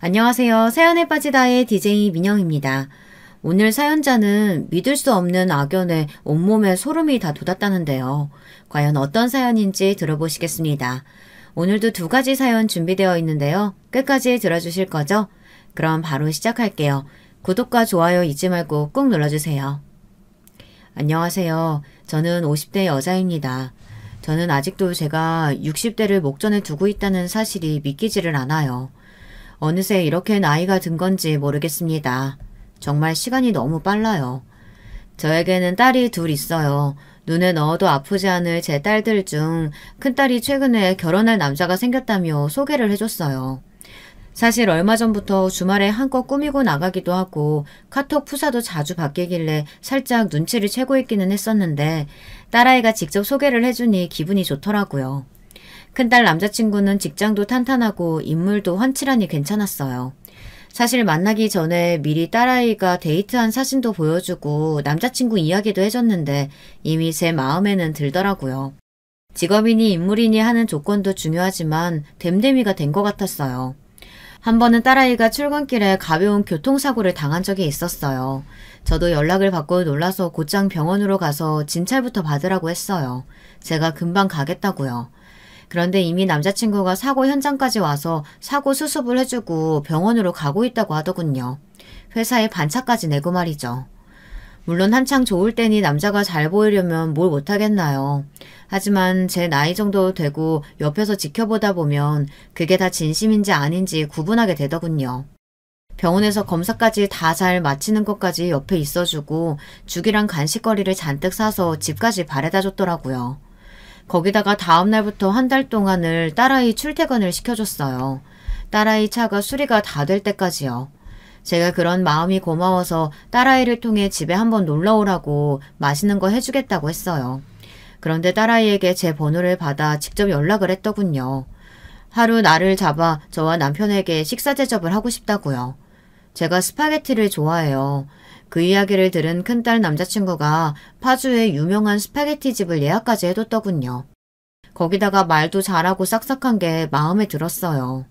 안녕하세요. 사연에 빠지다의 DJ 민영입니다. 오늘 사연자는 믿을 수 없는 악연에 온몸에 소름이 다 돋았다는데요. 과연 어떤 사연인지 들어보시겠습니다. 오늘도 두 가지 사연 준비되어 있는데요. 끝까지 들어주실 거죠? 그럼 바로 시작할게요. 구독과 좋아요 잊지 말고 꾹 눌러주세요. 안녕하세요. 저는 50대 여자입니다. 저는 아직도 제가 60대를 목전에 두고 있다는 사실이 믿기지를 않아요. 어느새 이렇게 나이가 든 건지 모르겠습니다. 정말 시간이 너무 빨라요. 저에게는 딸이 둘 있어요. 눈에 넣어도 아프지 않을 제 딸들 중 큰딸이 최근에 결혼할 남자가 생겼다며 소개를 해줬어요. 사실 얼마 전부터 주말에 한껏 꾸미고 나가기도 하고 카톡 푸사도 자주 바뀌길래 살짝 눈치를 채고 있기는 했었는데 딸아이가 직접 소개를 해주니 기분이 좋더라고요. 큰딸 남자친구는 직장도 탄탄하고 인물도 훤칠하니 괜찮았어요. 사실 만나기 전에 미리 딸아이가 데이트한 사진도 보여주고 남자친구 이야기도 해줬는데 이미 제 마음에는 들더라고요. 직업이니 인물이니 하는 조건도 중요하지만 됨됨이가 된 것 같았어요. 한 번은 딸아이가 출근길에 가벼운 교통사고를 당한 적이 있었어요. 저도 연락을 받고 놀라서 곧장 병원으로 가서 진찰부터 받으라고 했어요. 제가 금방 가겠다고요. 그런데 이미 남자친구가 사고 현장까지 와서 사고 수습을 해주고 병원으로 가고 있다고 하더군요. 회사에 반차까지 내고 말이죠. 물론 한창 좋을 때니 남자가 잘 보이려면 뭘 못하겠나요. 하지만 제 나이 정도 되고 옆에서 지켜보다 보면 그게 다 진심인지 아닌지 구분하게 되더군요. 병원에서 검사까지 다 잘 마치는 것까지 옆에 있어주고 죽이랑 간식거리를 잔뜩 사서 집까지 바래다 줬더라고요. 거기다가 다음날부터 한 달 동안을 딸아이 출퇴근을 시켜줬어요. 딸아이 차가 수리가 다 될 때까지요. 제가 그런 마음이 고마워서 딸아이를 통해 집에 한번 놀러오라고 맛있는 거 해주겠다고 했어요. 그런데 딸아이에게 제 번호를 받아 직접 연락을 했더군요. 하루 날을 잡아 저와 남편에게 식사 대접을 하고 싶다고요. 제가 스파게티를 좋아해요. 그 이야기를 들은 큰딸 남자친구가 파주의 유명한 스파게티 집을 예약까지 해뒀더군요. 거기다가 말도 잘하고 싹싹한 게 마음에 들었어요.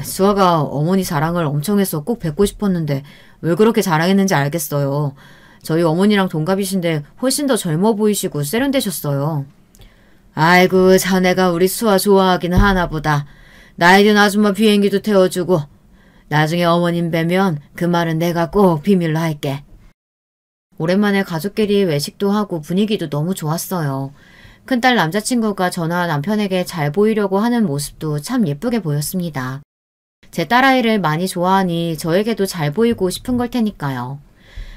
수아가 어머니 자랑을 엄청 해서 꼭 뵙고 싶었는데 왜 그렇게 자랑했는지 알겠어요. 저희 어머니랑 동갑이신데 훨씬 더 젊어 보이시고 세련되셨어요. 아이고 자네가 우리 수아 좋아하기는 하나 보다. 나이 든 아줌마 비행기도 태워주고 나중에 어머님 뵈면 그 말은 내가 꼭 비밀로 할게. 오랜만에 가족끼리 외식도 하고 분위기도 너무 좋았어요. 큰딸 남자친구가 저나 남편에게 잘 보이려고 하는 모습도 참 예쁘게 보였습니다. 제 딸아이를 많이 좋아하니 저에게도 잘 보이고 싶은 걸 테니까요.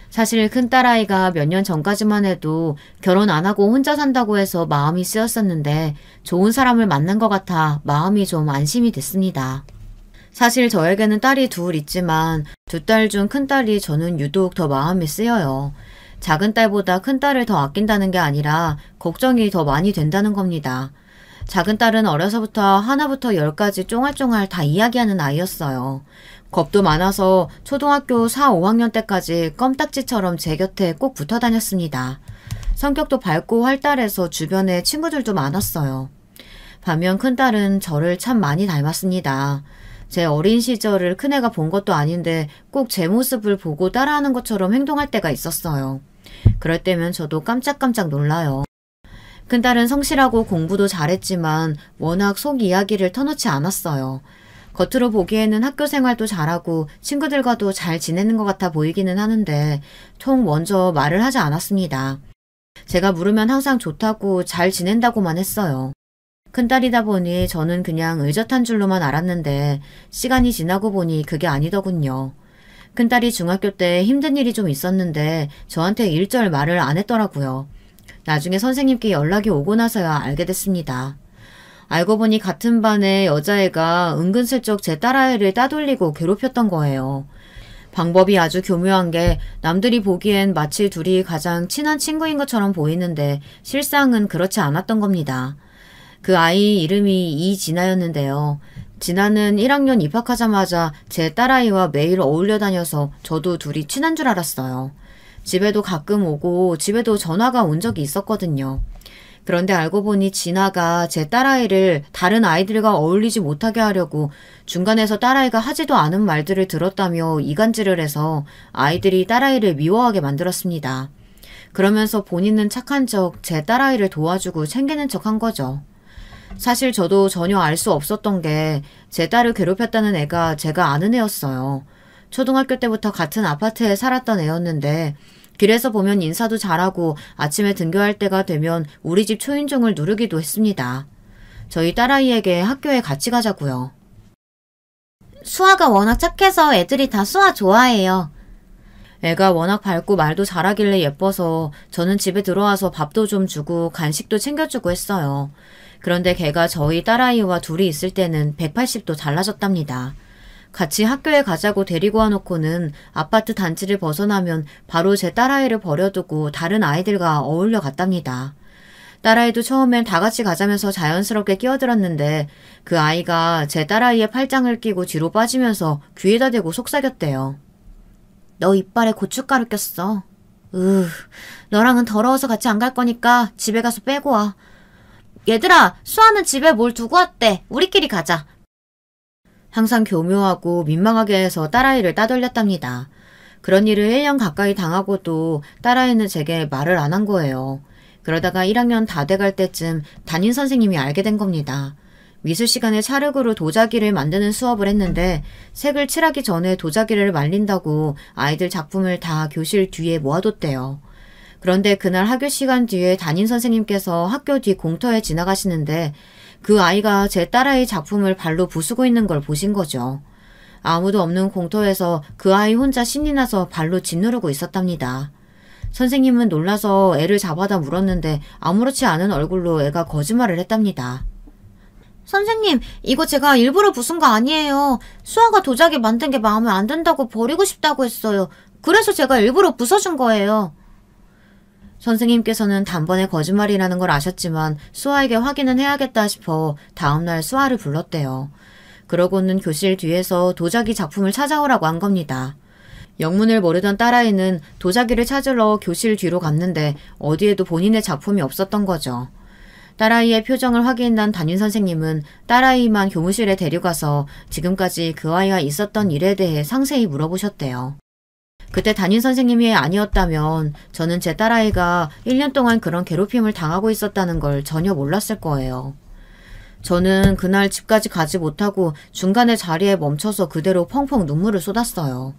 사실 큰딸아이가 몇 년 전까지만 해도 결혼 안 하고 혼자 산다고 해서 마음이 쓰였었는데 좋은 사람을 만난 것 같아 마음이 좀 안심이 됐습니다. 사실 저에게는 딸이 둘 있지만 두 딸 중 큰딸이 저는 유독 더 마음이 쓰여요. 작은 딸보다 큰딸을 더 아낀다는 게 아니라 걱정이 더 많이 된다는 겁니다. 작은 딸은 어려서부터 하나부터 열까지 쫑알쫑알 다 이야기하는 아이였어요. 겁도 많아서 초등학교 4, 5학년 때까지 껌딱지처럼 제 곁에 꼭 붙어 다녔습니다. 성격도 밝고 활달해서 주변에 친구들도 많았어요. 반면 큰딸은 저를 참 많이 닮았습니다. 제 어린 시절을 큰애가 본 것도 아닌데 꼭 제 모습을 보고 따라하는 것처럼 행동할 때가 있었어요. 그럴 때면 저도 깜짝깜짝 놀라요. 큰딸은 성실하고 공부도 잘했지만 워낙 속 이야기를 터놓지 않았어요. 겉으로 보기에는 학교 생활도 잘하고 친구들과도 잘 지내는 것 같아 보이기는 하는데 통 먼저 말을 하지 않았습니다. 제가 물으면 항상 좋다고 잘 지낸다고만 했어요. 큰딸이다 보니 저는 그냥 의젓한 줄로만 알았는데 시간이 지나고 보니 그게 아니더군요. 큰딸이 중학교 때 힘든 일이 좀 있었는데 저한테 일절 말을 안 했더라고요. 나중에 선생님께 연락이 오고 나서야 알게 됐습니다. 알고 보니 같은 반의 여자애가 은근슬쩍 제 딸아이를 따돌리고 괴롭혔던 거예요. 방법이 아주 교묘한 게 남들이 보기엔 마치 둘이 가장 친한 친구인 것처럼 보이는데 실상은 그렇지 않았던 겁니다. 그 아이 이름이 이진아였는데요. 진아는 1학년 입학하자마자 제 딸아이와 매일 어울려 다녀서 저도 둘이 친한 줄 알았어요. 집에도 가끔 오고 집에도 전화가 온 적이 있었거든요. 그런데 알고 보니 진아가 제 딸아이를 다른 아이들과 어울리지 못하게 하려고 중간에서 딸아이가 하지도 않은 말들을 들었다며 이간질을 해서 아이들이 딸아이를 미워하게 만들었습니다. 그러면서 본인은 착한 척 제 딸아이를 도와주고 챙기는 척 한 거죠. 사실 저도 전혀 알 수 없었던 게 제 딸을 괴롭혔다는 애가 제가 아는 애였어요. 초등학교 때부터 같은 아파트에 살았던 애였는데 길에서 보면 인사도 잘하고 아침에 등교할 때가 되면 우리 집 초인종을 누르기도 했습니다. 저희 딸아이에게 학교에 같이 가자고요. 수아가 워낙 착해서 애들이 다 수아 좋아해요. 애가 워낙 밝고 말도 잘하길래 예뻐서 저는 집에 들어와서 밥도 좀 주고 간식도 챙겨주고 했어요. 그런데 걔가 저희 딸아이와 둘이 있을 때는 180도 달라졌답니다. 같이 학교에 가자고 데리고 와놓고는 아파트 단지를 벗어나면 바로 제 딸아이를 버려두고 다른 아이들과 어울려 갔답니다. 딸아이도 처음엔 다 같이 가자면서 자연스럽게 끼어들었는데 그 아이가 제 딸아이의 팔짱을 끼고 뒤로 빠지면서 귀에다 대고 속삭였대요. 너 이빨에 고춧가루 꼈어. 너랑은 더러워서 같이 안 갈 거니까 집에 가서 빼고 와. 얘들아, 수아는 집에 뭘 두고 왔대. 우리끼리 가자. 항상 교묘하고 민망하게 해서 딸아이를 따돌렸답니다. 그런 일을 1년 가까이 당하고도 딸아이는 제게 말을 안 한 거예요. 그러다가 1학년 다 돼갈 때쯤 담임 선생님이 알게 된 겁니다. 미술 시간에 찰흙으로 도자기를 만드는 수업을 했는데 색을 칠하기 전에 도자기를 말린다고 아이들 작품을 다 교실 뒤에 모아뒀대요. 그런데 그날 학교 시간 뒤에 담임 선생님께서 학교 뒤 공터에 지나가시는데 그 아이가 제 딸아이 작품을 발로 부수고 있는 걸 보신 거죠. 아무도 없는 공터에서 그 아이 혼자 신이 나서 발로 짓누르고 있었답니다. 선생님은 놀라서 애를 잡아다 물었는데 아무렇지 않은 얼굴로 애가 거짓말을 했답니다. 선생님, 이거 제가 일부러 부순 거 아니에요. 수아가 도자기 만든 게 마음에 안 든다고 버리고 싶다고 했어요. 그래서 제가 일부러 부숴준 거예요. 선생님께서는 단번에 거짓말이라는 걸 아셨지만 수아에게 확인은 해야겠다 싶어 다음날 수아를 불렀대요. 그러고는 교실 뒤에서 도자기 작품을 찾아오라고 한 겁니다. 영문을 모르던 딸아이는 도자기를 찾으러 교실 뒤로 갔는데 어디에도 본인의 작품이 없었던 거죠. 딸아이의 표정을 확인한 담임선생님은 딸아이만 교무실에 데려가서 지금까지 그 아이와 있었던 일에 대해 상세히 물어보셨대요. 그때 담임선생님이 아니었다면 저는 제 딸아이가 1년 동안 그런 괴롭힘을 당하고 있었다는 걸 전혀 몰랐을 거예요. 저는 그날 집까지 가지 못하고 중간에 자리에 멈춰서 그대로 펑펑 눈물을 쏟았어요.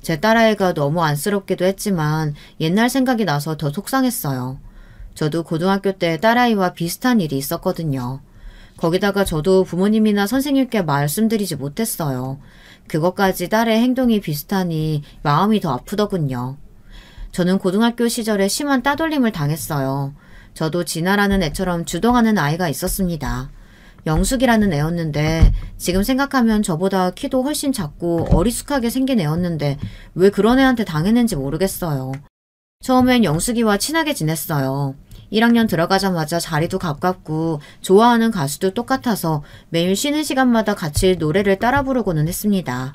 제 딸아이가 너무 안쓰럽기도 했지만 옛날 생각이 나서 더 속상했어요. 저도 고등학교 때 딸아이와 비슷한 일이 있었거든요. 거기다가 저도 부모님이나 선생님께 말씀드리지 못했어요. 그것까지 딸의 행동이 비슷하니 마음이 더 아프더군요. 저는 고등학교 시절에 심한 따돌림을 당했어요. 저도 진아라는 애처럼 주동하는 아이가 있었습니다. 영숙이라는 애였는데 지금 생각하면 저보다 키도 훨씬 작고 어리숙하게 생긴 애였는데 왜 그런 애한테 당했는지 모르겠어요. 처음엔 영숙이와 친하게 지냈어요. 1학년 들어가자마자 자리도 가깝고 좋아하는 가수도 똑같아서 매일 쉬는 시간마다 같이 노래를 따라 부르고는 했습니다.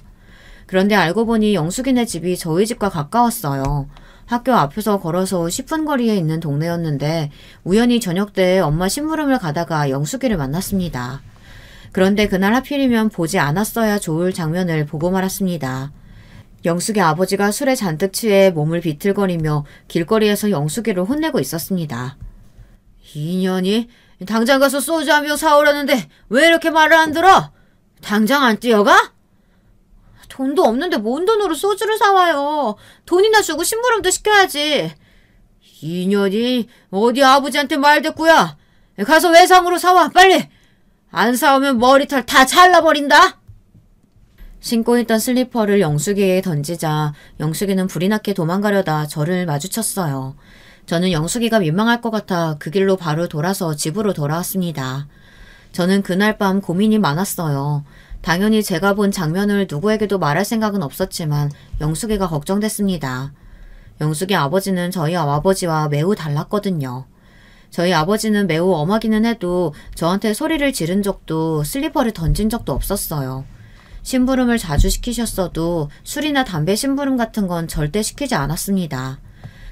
그런데 알고 보니 영숙이네 집이 저희 집과 가까웠어요. 학교 앞에서 걸어서 10분 거리에 있는 동네였는데 우연히 저녁 때 엄마 심부름을 가다가 영숙이를 만났습니다. 그런데 그날 하필이면 보지 않았어야 좋을 장면을 보고 말았습니다. 영숙의 아버지가 술에 잔뜩 취해 몸을 비틀거리며 길거리에서 영숙이를 혼내고 있었습니다. 이년이 당장 가서 소주 한 병 사오라는데 왜 이렇게 말을 안 들어? 당장 안 뛰어가? 돈도 없는데 뭔 돈으로 소주를 사와요. 돈이나 주고 심부름도 시켜야지. 이년이 어디 아버지한테 말대꾸야. 가서 외상으로 사와 빨리. 안 사오면 머리털 다 잘라버린다. 신고 있던 슬리퍼를 영숙이에게 던지자 영숙이는 불이 나게 도망가려다 저를 마주쳤어요. 저는 영숙이가 민망할 것 같아 그 길로 바로 돌아서 집으로 돌아왔습니다. 저는 그날 밤 고민이 많았어요. 당연히 제가 본 장면을 누구에게도 말할 생각은 없었지만 영숙이가 걱정됐습니다. 영숙이 아버지는 저희 아버지와 매우 달랐거든요. 저희 아버지는 매우 엄하기는 해도 저한테 소리를 지른 적도 슬리퍼를 던진 적도 없었어요. 심부름을 자주 시키셨어도 술이나 담배 심부름 같은 건 절대 시키지 않았습니다.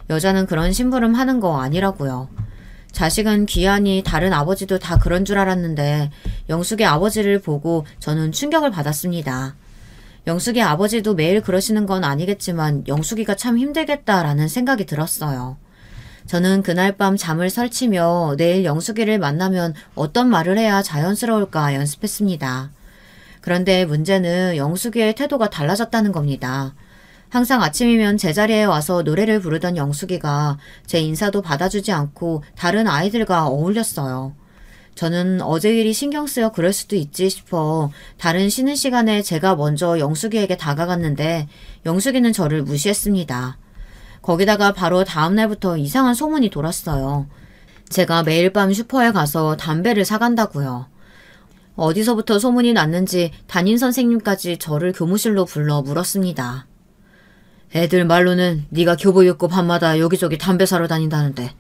여자는 그런 심부름 하는 거 아니라고요. 자식은 귀하니 다른 아버지도 다 그런 줄 알았는데 영숙의 아버지를 보고 저는 충격을 받았습니다. 영숙의 아버지도 매일 그러시는 건 아니겠지만 영숙이가 참 힘들겠다라는 생각이 들었어요. 저는 그날 밤 잠을 설치며 내일 영숙이를 만나면 어떤 말을 해야 자연스러울까 연습했습니다. 그런데 문제는 영숙이의 태도가 달라졌다는 겁니다. 항상 아침이면 제자리에 와서 노래를 부르던 영숙이가 제 인사도 받아주지 않고 다른 아이들과 어울렸어요. 저는 어제 일이 신경 쓰여 그럴 수도 있지 싶어 다른 쉬는 시간에 제가 먼저 영숙이에게 다가갔는데 영숙이는 저를 무시했습니다. 거기다가 바로 다음 날부터 이상한 소문이 돌았어요. 제가 매일 밤 슈퍼에 가서 담배를 사간다고요. 어디서부터 소문이 났는지 담임 선생님까지 저를 교무실로 불러 물었습니다. 애들 말로는 네가 교복 입고 밤마다 여기저기 담배 사러 다닌다는데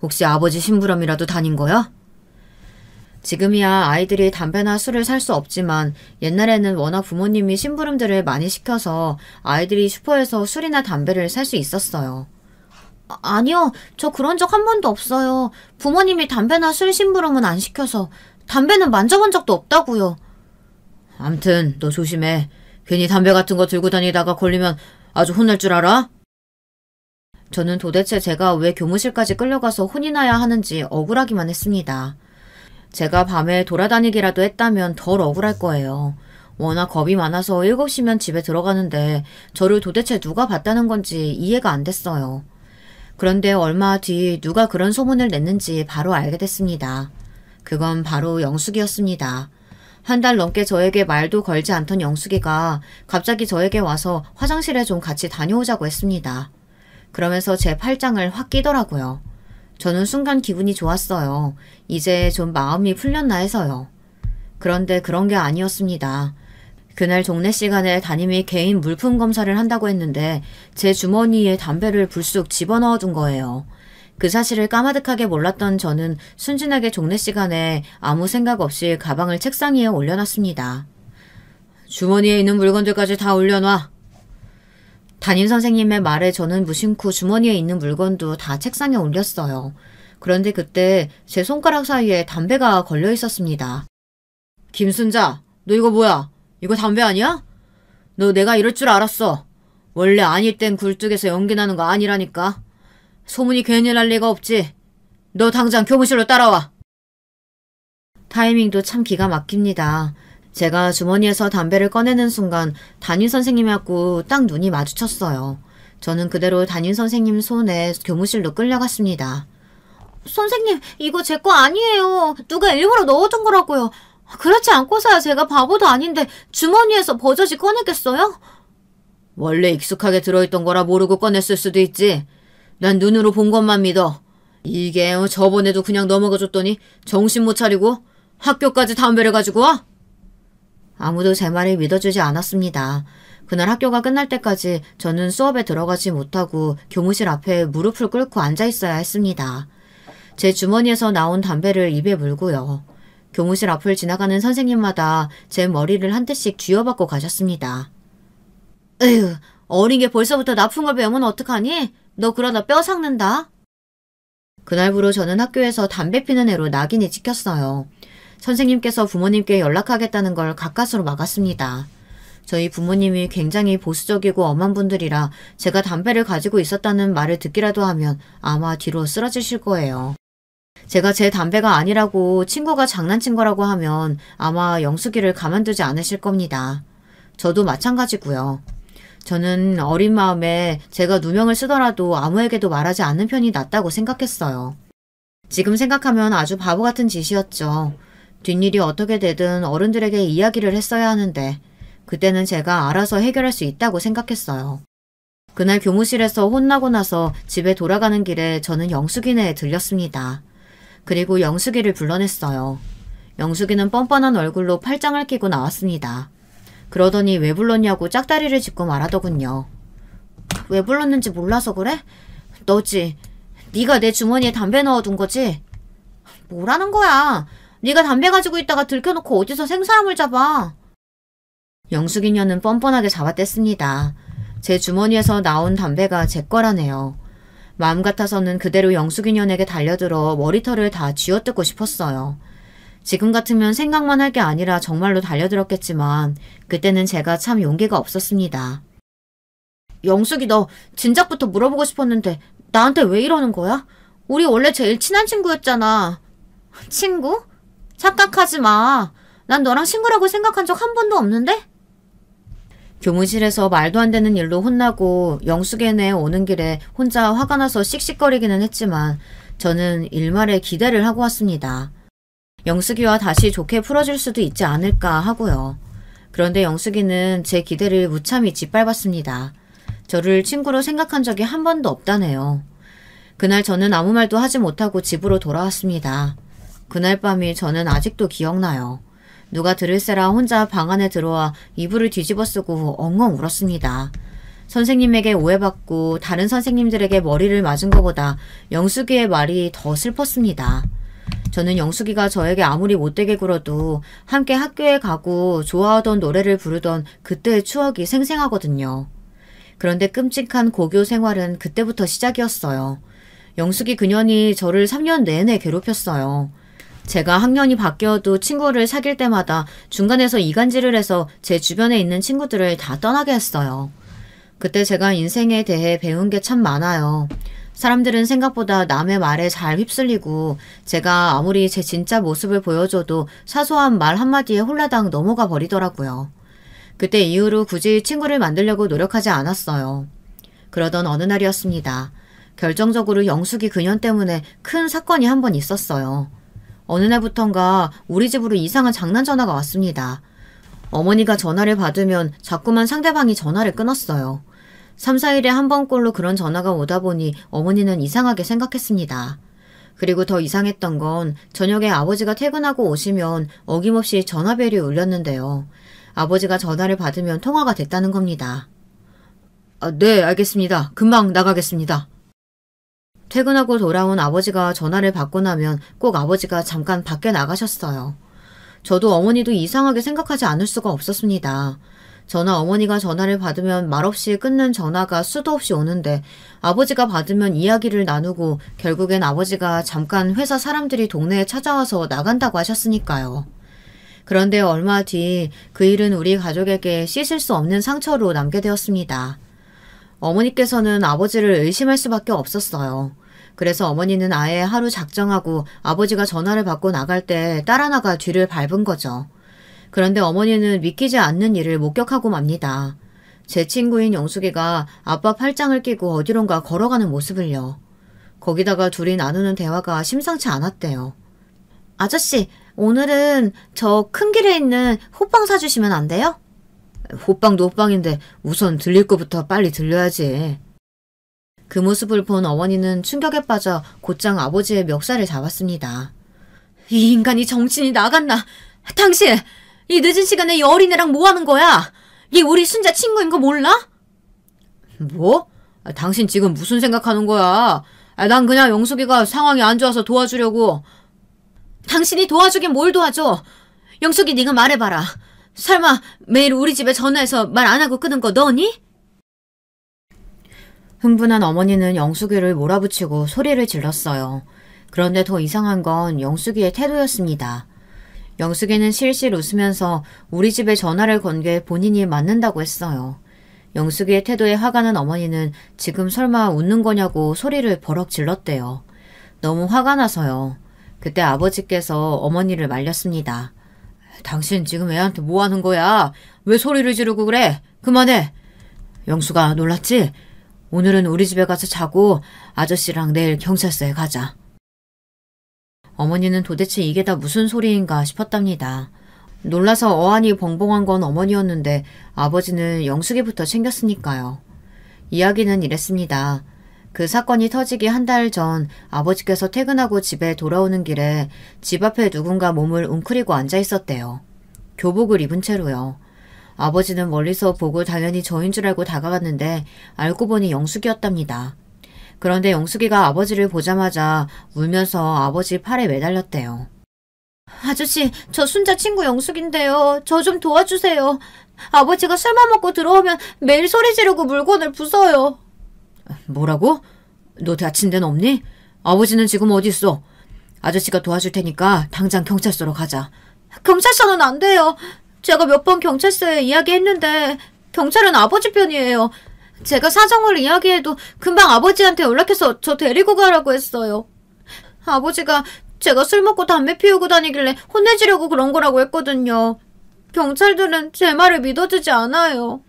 혹시 아버지 심부름이라도 다닌 거야? 지금이야 아이들이 담배나 술을 살 수 없지만 옛날에는 워낙 부모님이 심부름들을 많이 시켜서 아이들이 슈퍼에서 술이나 담배를 살 수 있었어요. 아니요. 저 그런 적 한 번도 없어요. 부모님이 담배나 술 심부름은 안 시켜서 담배는 만져본 적도 없다고요. 암튼 너 조심해. 괜히 담배 같은 거 들고 다니다가 걸리면 아주 혼날 줄 알아? 저는 도대체 제가 왜 교무실까지 끌려가서 혼이 나야 하는지 억울하기만 했습니다. 제가 밤에 돌아다니기라도 했다면 덜 억울할 거예요. 워낙 겁이 많아서 7시면 집에 들어가는데 저를 도대체 누가 봤다는 건지 이해가 안 됐어요. 그런데 얼마 뒤 누가 그런 소문을 냈는지 바로 알게 됐습니다. 그건 바로 영숙이었습니다. 한 달 넘게 저에게 말도 걸지 않던 영숙이가 갑자기 저에게 와서 화장실에 좀 같이 다녀오자고 했습니다. 그러면서 제 팔짱을 확 끼더라고요. 저는 순간 기분이 좋았어요. 이제 좀 마음이 풀렸나 해서요. 그런데 그런 게 아니었습니다. 그날 종례 시간에 담임이 개인 물품 검사를 한다고 했는데 제 주머니에 담배를 불쑥 집어넣어 둔 거예요. 그 사실을 까마득하게 몰랐던 저는 순진하게 종례 시간에 아무 생각 없이 가방을 책상 위에 올려놨습니다. 주머니에 있는 물건들까지 다 올려놔. 담임 선생님의 말에 저는 무심코 주머니에 있는 물건도 다 책상에 올렸어요. 그런데 그때 제 손가락 사이에 담배가 걸려 있었습니다. 김순자, 너 이거 뭐야? 이거 담배 아니야? 너 내가 이럴 줄 알았어. 원래 아닐 땐 굴뚝에서 연기 나는 거 아니라니까. 소문이 괜히 날 리가 없지. 너 당장 교무실로 따라와. 타이밍도 참 기가 막힙니다. 제가 주머니에서 담배를 꺼내는 순간 담임 선생님하고 딱 눈이 마주쳤어요. 저는 그대로 담임 선생님 손에 교무실로 끌려갔습니다. 선생님, 이거 제 거 아니에요. 누가 일부러 넣어둔 거라고요. 그렇지 않고서야 제가 바보도 아닌데 주머니에서 버젓이 꺼내겠어요? 원래 익숙하게 들어있던 거라 모르고 꺼냈을 수도 있지. 난 눈으로 본 것만 믿어. 이게 저번에도 그냥 넘어가줬더니 정신 못 차리고 학교까지 담배를 가지고 와? 아무도 제 말을 믿어주지 않았습니다. 그날 학교가 끝날 때까지 저는 수업에 들어가지 못하고 교무실 앞에 무릎을 꿇고 앉아있어야 했습니다. 제 주머니에서 나온 담배를 입에 물고요. 교무실 앞을 지나가는 선생님마다 제 머리를 한 대씩 쥐어받고 가셨습니다. 에휴, 어린 게 벌써부터 나쁜 걸 배우면 어떡하니? 너 그러다 뼈 삭는다. 그날부로 저는 학교에서 담배 피는 애로 낙인이 찍혔어요. 선생님께서 부모님께 연락하겠다는 걸 가까스로 막았습니다. 저희 부모님이 굉장히 보수적이고 엄한 분들이라 제가 담배를 가지고 있었다는 말을 듣기라도 하면 아마 뒤로 쓰러지실 거예요. 제가 제 담배가 아니라고 친구가 장난친 거라고 하면 아마 영숙이를 가만두지 않으실 겁니다. 저도 마찬가지고요. 저는 어린 마음에 제가 누명을 쓰더라도 아무에게도 말하지 않는 편이 낫다고 생각했어요. 지금 생각하면 아주 바보 같은 짓이었죠. 뒷일이 어떻게 되든 어른들에게 이야기를 했어야 하는데 그때는 제가 알아서 해결할 수 있다고 생각했어요. 그날 교무실에서 혼나고 나서 집에 돌아가는 길에 저는 영숙이네에 들렸습니다. 그리고 영숙이를 불러냈어요. 영숙이는 뻔뻔한 얼굴로 팔짱을 끼고 나왔습니다. 그러더니 왜 불렀냐고 짝다리를 짚고 말하더군요. 왜 불렀는지 몰라서 그래? 너지. 네가 내 주머니에 담배 넣어둔 거지? 뭐라는 거야? 네가 담배 가지고 있다가 들켜놓고 어디서 생사람을 잡아. 영숙이녀는 뻔뻔하게 잡아댔습니다. 제 주머니에서 나온 담배가 제 거라네요. 마음 같아서는 그대로 영숙이 년에게 달려들어 머리털을 다 쥐어뜯고 싶었어요. 지금 같으면 생각만 할 게 아니라 정말로 달려들었겠지만 그때는 제가 참 용기가 없었습니다. 영숙이, 너 진작부터 물어보고 싶었는데 나한테 왜 이러는 거야? 우리 원래 제일 친한 친구였잖아. 친구? 착각하지 마. 난 너랑 친구라고 생각한 적 한 번도 없는데? 교무실에서 말도 안 되는 일로 혼나고 영숙이네 오는 길에 혼자 화가 나서 씩씩거리기는 했지만 저는 일말의 기대를 하고 왔습니다. 영숙이와 다시 좋게 풀어줄 수도 있지 않을까 하고요. 그런데 영숙이는 제 기대를 무참히 짓밟았습니다. 저를 친구로 생각한 적이 한 번도 없다네요. 그날 저는 아무 말도 하지 못하고 집으로 돌아왔습니다. 그날 밤이 저는 아직도 기억나요. 누가 들을세라 혼자 방 안에 들어와 이불을 뒤집어 쓰고 엉엉 울었습니다. 선생님에게 오해받고 다른 선생님들에게 머리를 맞은 것보다 영숙이의 말이 더 슬펐습니다. 저는 영숙이가 저에게 아무리 못되게 굴어도 함께 학교에 가고 좋아하던 노래를 부르던 그때의 추억이 생생하거든요. 그런데 끔찍한 고교 생활은 그때부터 시작이었어요. 영숙이 그년이 저를 3년 내내 괴롭혔어요. 제가 학년이 바뀌어도 친구를 사귈 때마다 중간에서 이간질을 해서 제 주변에 있는 친구들을 다 떠나게 했어요. 그때 제가 인생에 대해 배운 게 참 많아요. 사람들은 생각보다 남의 말에 잘 휩쓸리고 제가 아무리 제 진짜 모습을 보여줘도 사소한 말 한마디에 홀라당 넘어가 버리더라고요. 그때 이후로 굳이 친구를 만들려고 노력하지 않았어요. 그러던 어느 날이었습니다. 결정적으로 영숙이 그년 때문에 큰 사건이 한 번 있었어요. 어느 날부턴가 우리 집으로 이상한 장난 전화가 왔습니다. 어머니가 전화를 받으면 자꾸만 상대방이 전화를 끊었어요. 3, 4일에 한 번꼴로 그런 전화가 오다 보니 어머니는 이상하게 생각했습니다. 그리고 더 이상했던 건 저녁에 아버지가 퇴근하고 오시면 어김없이 전화벨이 울렸는데요. 아버지가 전화를 받으면 통화가 됐다는 겁니다. 네, 알겠습니다. 금방 나가겠습니다. 퇴근하고 돌아온 아버지가 전화를 받고 나면 꼭 아버지가 잠깐 밖에 나가셨어요. 저도 어머니도 이상하게 생각하지 않을 수가 없었습니다. 저나 어머니가 전화를 받으면 말없이 끊는 전화가 수도 없이 오는데 아버지가 받으면 이야기를 나누고 결국엔 아버지가 잠깐 회사 사람들이 동네에 찾아와서 나간다고 하셨으니까요. 그런데 얼마 뒤 그 일은 우리 가족에게 씻을 수 없는 상처로 남게 되었습니다. 어머니께서는 아버지를 의심할 수밖에 없었어요. 그래서 어머니는 아예 하루 작정하고 아버지가 전화를 받고 나갈 때 따라 나가 뒤를 밟은 거죠. 그런데 어머니는 믿기지 않는 일을 목격하고 맙니다. 제 친구인 영숙이가 아빠 팔짱을 끼고 어디론가 걸어가는 모습을요. 거기다가 둘이 나누는 대화가 심상치 않았대요. 아저씨, 오늘은 저 큰 길에 있는 호빵 사주시면 안 돼요? 호빵도 호빵인데 우선 들릴 거부터 빨리 들려야지. 그 모습을 본 어머니는 충격에 빠져 곧장 아버지의 멱살을 잡았습니다. 이 인간이 정신이 나갔나? 당신! 이 늦은 시간에 이 어린애랑 뭐 하는 거야? 얘 우리 순자 친구인 거 몰라? 뭐? 당신 지금 무슨 생각하는 거야? 난 그냥 영숙이가 상황이 안 좋아서 도와주려고. 당신이 도와주긴 뭘 도와줘? 영숙이 네가 말해봐라. 설마 매일 우리 집에 전화해서 말 안 하고 끄는 거 너니? 흥분한 어머니는 영숙이를 몰아붙이고 소리를 질렀어요. 그런데 더 이상한 건 영숙이의 태도였습니다. 영숙이는 실실 웃으면서 우리 집에 전화를 건 게 본인이 맞는다고 했어요. 영숙이의 태도에 화가 난 어머니는 지금 설마 웃는 거냐고 소리를 버럭 질렀대요. 너무 화가 나서요. 그때 아버지께서 어머니를 말렸습니다. 당신 지금 애한테 뭐 하는 거야? 왜 소리를 지르고 그래? 그만해. 영숙아, 놀랐지? 오늘은 우리 집에 가서 자고 아저씨랑 내일 경찰서에 가자. 어머니는 도대체 이게 다 무슨 소리인가 싶었답니다. 놀라서 어안이 벙벙한 건 어머니였는데 아버지는 영숙이부터 챙겼으니까요. 이야기는 이랬습니다. 그 사건이 터지기 한 달 전 아버지께서 퇴근하고 집에 돌아오는 길에 집 앞에 누군가 몸을 웅크리고 앉아 있었대요. 교복을 입은 채로요. 아버지는 멀리서 보고 당연히 저인 줄 알고 다가갔는데 알고 보니 영숙이었답니다. 그런데 영숙이가 아버지를 보자마자 울면서 아버지 팔에 매달렸대요. 아저씨, 저 순자 친구 영숙인데요. 저 좀 도와주세요. 아버지가 술만 먹고 들어오면 매일 소리 지르고 물건을 부숴요. 뭐라고? 너 다친 데는 없니? 아버지는 지금 어디 있어? 아저씨가 도와줄 테니까 당장 경찰서로 가자. 경찰서는 안 돼요. 제가 몇 번 경찰서에 이야기했는데 경찰은 아버지 편이에요. 제가 사정을 이야기해도 금방 아버지한테 연락해서 저 데리고 가라고 했어요. 아버지가 제가 술 먹고 담배 피우고 다니길래 혼내주려고 그런 거라고 했거든요. 경찰들은 제 말을 믿어주지 않아요.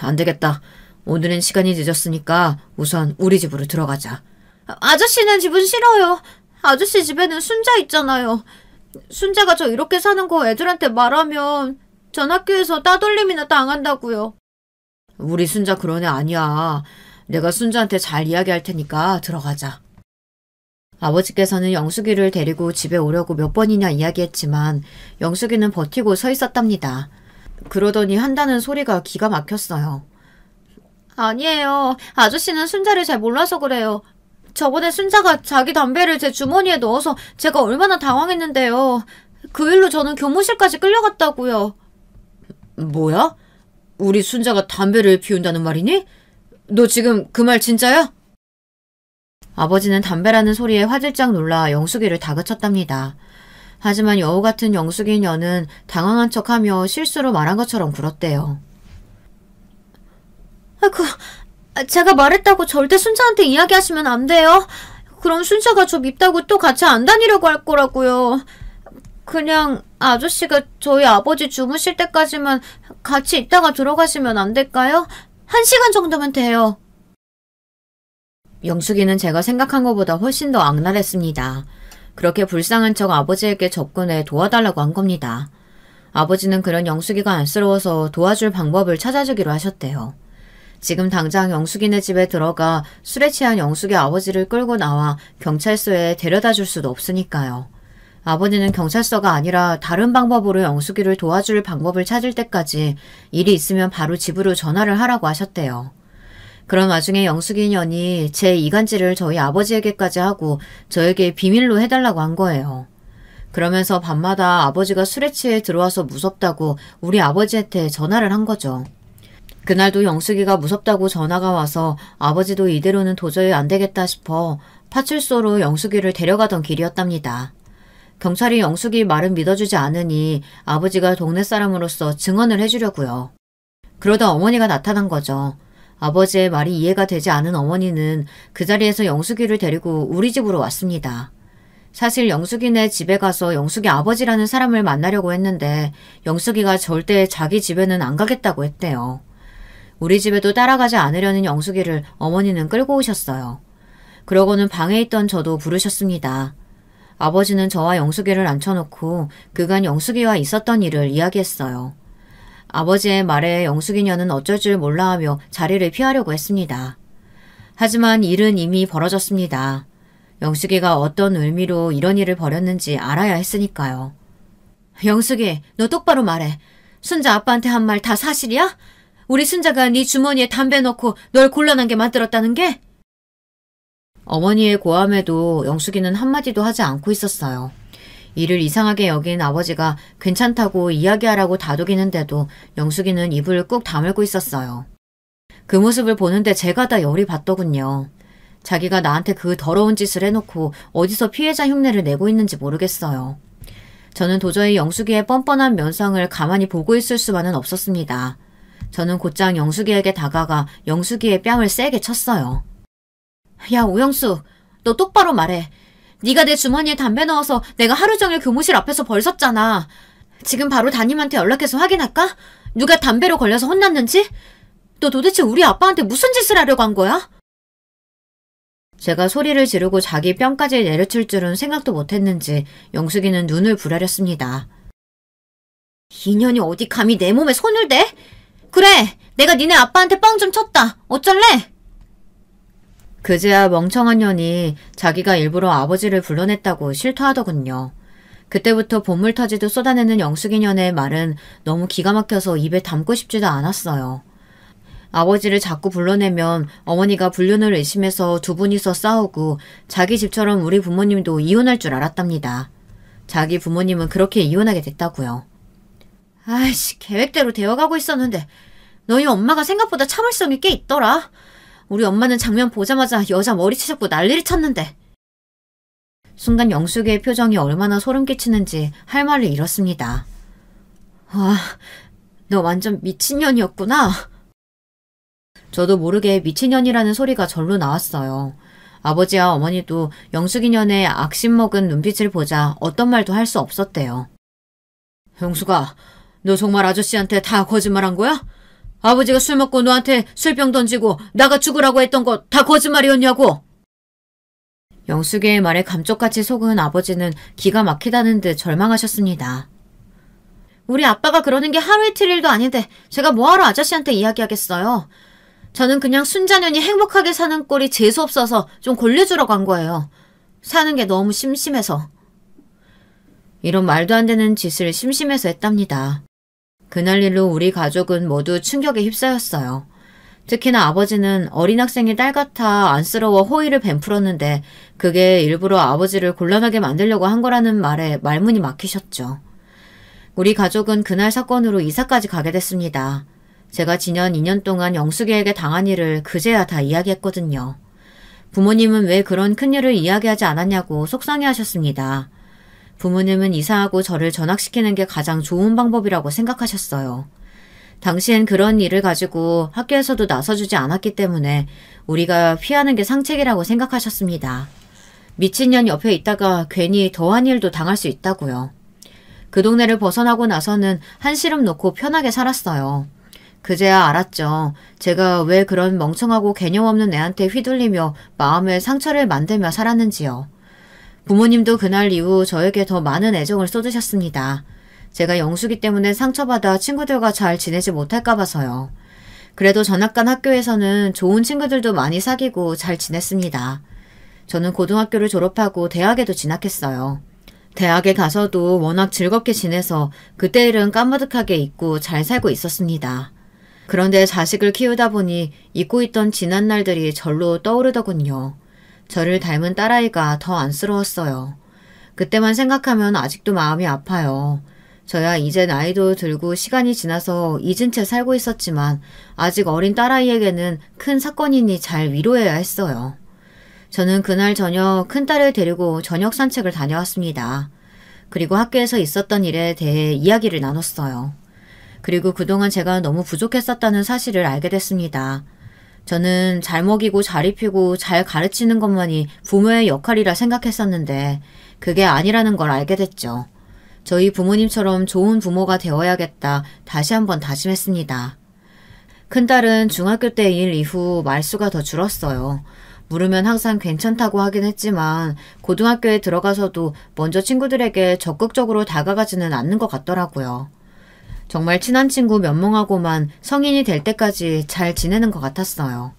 안 되겠다. 오늘은 시간이 늦었으니까 우선 우리 집으로 들어가자. 아저씨네 집은 싫어요. 아저씨 집에는 순자 있잖아요. 순자가 저 이렇게 사는 거 애들한테 말하면 전 학교에서 따돌림이나 당한다고요. 우리 순자 그런 애 아니야. 내가 순자한테 잘 이야기할 테니까 들어가자. 아버지께서는 영숙이를 데리고 집에 오려고 몇 번이나 이야기했지만 영숙이는 버티고 서 있었답니다. 그러더니 한다는 소리가 기가 막혔어요. 아니에요. 아저씨는 순자를 잘 몰라서 그래요. 저번에 순자가 자기 담배를 제 주머니에 넣어서 제가 얼마나 당황했는데요. 그 일로 저는 교무실까지 끌려갔다고요. 뭐야? 우리 순자가 담배를 피운다는 말이니? 너 지금 그 말 진짜야? 아버지는 담배라는 소리에 화들짝 놀라 영숙이를 다그쳤답니다. 하지만 여우 같은 영숙이 년은 당황한 척하며 실수로 말한 것처럼 굴었대요. 제가 말했다고 절대 순자한테 이야기하시면 안 돼요. 그럼 순자가 저 밉다고 또 같이 안 다니려고 할 거라고요. 그냥 아저씨가 저희 아버지 주무실 때까지만 같이 있다가 들어가시면 안 될까요? 1시간 정도면 돼요. 영숙이는 제가 생각한 것보다 훨씬 더 악랄했습니다. 그렇게 불쌍한 척 아버지에게 접근해 도와달라고 한 겁니다. 아버지는 그런 영숙이가 안쓰러워서 도와줄 방법을 찾아주기로 하셨대요. 지금 당장 영숙이네 집에 들어가 술에 취한 영숙의 아버지를 끌고 나와 경찰서에 데려다 줄 수도 없으니까요. 아버지는 경찰서가 아니라 다른 방법으로 영숙이를 도와줄 방법을 찾을 때까지 일이 있으면 바로 집으로 전화를 하라고 하셨대요. 그런 와중에 영숙이 년이 제 이간질을 저희 아버지에게까지 하고 저에게 비밀로 해달라고 한 거예요. 그러면서 밤마다 아버지가 술에 취해 들어와서 무섭다고 우리 아버지한테 전화를 한 거죠. 그날도 영숙이가 무섭다고 전화가 와서 아버지도 이대로는 도저히 안 되겠다 싶어 파출소로 영숙이를 데려가던 길이었답니다. 경찰이 영숙이 말은 믿어주지 않으니 아버지가 동네 사람으로서 증언을 해주려고요. 그러다 어머니가 나타난 거죠. 아버지의 말이 이해가 되지 않은 어머니는 그 자리에서 영숙이를 데리고 우리 집으로 왔습니다. 사실 영숙이네 집에 가서 영숙이 아버지라는 사람을 만나려고 했는데 영숙이가 절대 자기 집에는 안 가겠다고 했대요. 우리 집에도 따라가지 않으려는 영숙이를 어머니는 끌고 오셨어요. 그러고는 방에 있던 저도 부르셨습니다. 아버지는 저와 영숙이를 앉혀놓고 그간 영숙이와 있었던 일을 이야기했어요. 아버지의 말에 영숙이 년은 어쩔 줄 몰라하며 자리를 피하려고 했습니다. 하지만 일은 이미 벌어졌습니다. 영숙이가 어떤 의미로 이런 일을 벌였는지 알아야 했으니까요. 영숙이, 너 똑바로 말해. 순자 아빠한테 한 말 다 사실이야? 우리 순자가 네 주머니에 담배 넣고 널 곤란하게 만들었다는 게? 어머니의 고함에도 영숙이는 한마디도 하지 않고 있었어요. 이를 이상하게 여긴 아버지가 괜찮다고 이야기하라고 다독이는데도 영숙이는 입을 꾹 다물고 있었어요. 그 모습을 보는데 제가 다 열이 받더군요. 자기가 나한테 그 더러운 짓을 해놓고 어디서 피해자 흉내를 내고 있는지 모르겠어요. 저는 도저히 영숙이의 뻔뻔한 면상을 가만히 보고 있을 수만은 없었습니다. 저는 곧장 영숙이에게 다가가 영숙이의 뺨을 세게 쳤어요. 야, 오영숙, 너 똑바로 말해. 네가 내 주머니에 담배 넣어서 내가 하루 종일 교무실 앞에서 벌 섰잖아. 지금 바로 담임한테 연락해서 확인할까? 누가 담배로 걸려서 혼났는지? 너 도대체 우리 아빠한테 무슨 짓을 하려고 한 거야? 제가 소리를 지르고 자기 뺨까지 내려칠 줄은 생각도 못했는지 영숙이는 눈을 부라렸습니다. 이년이 어디 감히 내 몸에 손을 대? 그래, 내가 니네 아빠한테 뻥 좀 쳤다. 어쩔래? 그제야 멍청한 년이 자기가 일부러 아버지를 불러냈다고 실토하더군요. 그때부터 본물터지도 쏟아내는 영숙이 년의 말은 너무 기가 막혀서 입에 담고 싶지도 않았어요. 아버지를 자꾸 불러내면 어머니가 불륜을 의심해서 두 분이서 싸우고 자기 집처럼 우리 부모님도 이혼할 줄 알았답니다. 자기 부모님은 그렇게 이혼하게 됐다고요. 아이씨, 계획대로 되어가고 있었는데 너희 엄마가 생각보다 참을성이 꽤 있더라. 우리 엄마는 장면 보자마자 여자 머리채 잡고 난리를 쳤는데. 순간 영숙이의 표정이 얼마나 소름 끼치는지 할 말을 잃었습니다. 와, 너 완전 미친년이었구나. 저도 모르게 미친년이라는 소리가 절로 나왔어요. 아버지와 어머니도 영숙이년의 악심 먹은 눈빛을 보자 어떤 말도 할 수 없었대요. 영숙아, 너 정말 아저씨한테 다 거짓말한 거야? 아버지가 술 먹고 너한테 술병 던지고 나가 죽으라고 했던 거 다 거짓말이었냐고? 영숙이의 말에 감쪽같이 속은 아버지는 기가 막히다는 듯 절망하셨습니다. 우리 아빠가 그러는 게 하루 이틀 일도 아닌데 제가 뭐하러 아저씨한테 이야기하겠어요. 저는 그냥 순자년이 행복하게 사는 꼴이 재수없어서 좀 골려주러 간 거예요. 사는 게 너무 심심해서. 이런 말도 안 되는 짓을 심심해서 했답니다. 그날 일로 우리 가족은 모두 충격에 휩싸였어요. 특히나 아버지는 어린 학생의 딸 같아 안쓰러워 호의를 베풀었는데 그게 일부러 아버지를 곤란하게 만들려고 한 거라는 말에 말문이 막히셨죠. 우리 가족은 그날 사건으로 이사까지 가게 됐습니다. 제가 지난 2년 동안 영숙이에게 당한 일을 그제야 다 이야기했거든요. 부모님은 왜 그런 큰일을 이야기하지 않았냐고 속상해하셨습니다. 부모님은 이사하고 저를 전학시키는 게 가장 좋은 방법이라고 생각하셨어요. 당시엔 그런 일을 가지고 학교에서도 나서주지 않았기 때문에 우리가 피하는 게 상책이라고 생각하셨습니다. 미친년 옆에 있다가 괜히 더한 일도 당할 수 있다고요. 그 동네를 벗어나고 나서는 한시름 놓고 편하게 살았어요. 그제야 알았죠. 제가 왜 그런 멍청하고 개념 없는 애한테 휘둘리며 마음에 상처를 만들며 살았는지요. 부모님도 그날 이후 저에게 더 많은 애정을 쏟으셨습니다. 제가 영숙이 때문에 상처받아 친구들과 잘 지내지 못할까 봐서요. 그래도 전학 간 학교에서는 좋은 친구들도 많이 사귀고 잘 지냈습니다. 저는 고등학교를 졸업하고 대학에도 진학했어요. 대학에 가서도 워낙 즐겁게 지내서 그때 일은 까마득하게 잊고 잘 살고 있었습니다. 그런데 자식을 키우다 보니 잊고 있던 지난 날들이 절로 떠오르더군요. 저를 닮은 딸아이가 더 안쓰러웠어요. 그때만 생각하면 아직도 마음이 아파요. 저야 이제 나이도 들고 시간이 지나서 잊은 채 살고 있었지만 아직 어린 딸아이에게는 큰 사건이니 잘 위로해야 했어요. 저는 그날 저녁 큰딸을 데리고 저녁 산책을 다녀왔습니다. 그리고 학교에서 있었던 일에 대해 이야기를 나눴어요. 그리고 그동안 제가 너무 부족했었다는 사실을 알게 됐습니다. 저는 잘 먹이고 잘 입히고 잘 가르치는 것만이 부모의 역할이라 생각했었는데 그게 아니라는 걸 알게 됐죠. 저희 부모님처럼 좋은 부모가 되어야겠다 다시 한번 다짐했습니다. 큰딸은 중학교 때 일 이후 말수가 더 줄었어요. 물으면 항상 괜찮다고 하긴 했지만 고등학교에 들어가서도 먼저 친구들에게 적극적으로 다가가지는 않는 것 같더라고요. 정말 친한 친구 몇 명하고만 성인이 될 때까지 잘 지내는 것 같았어요.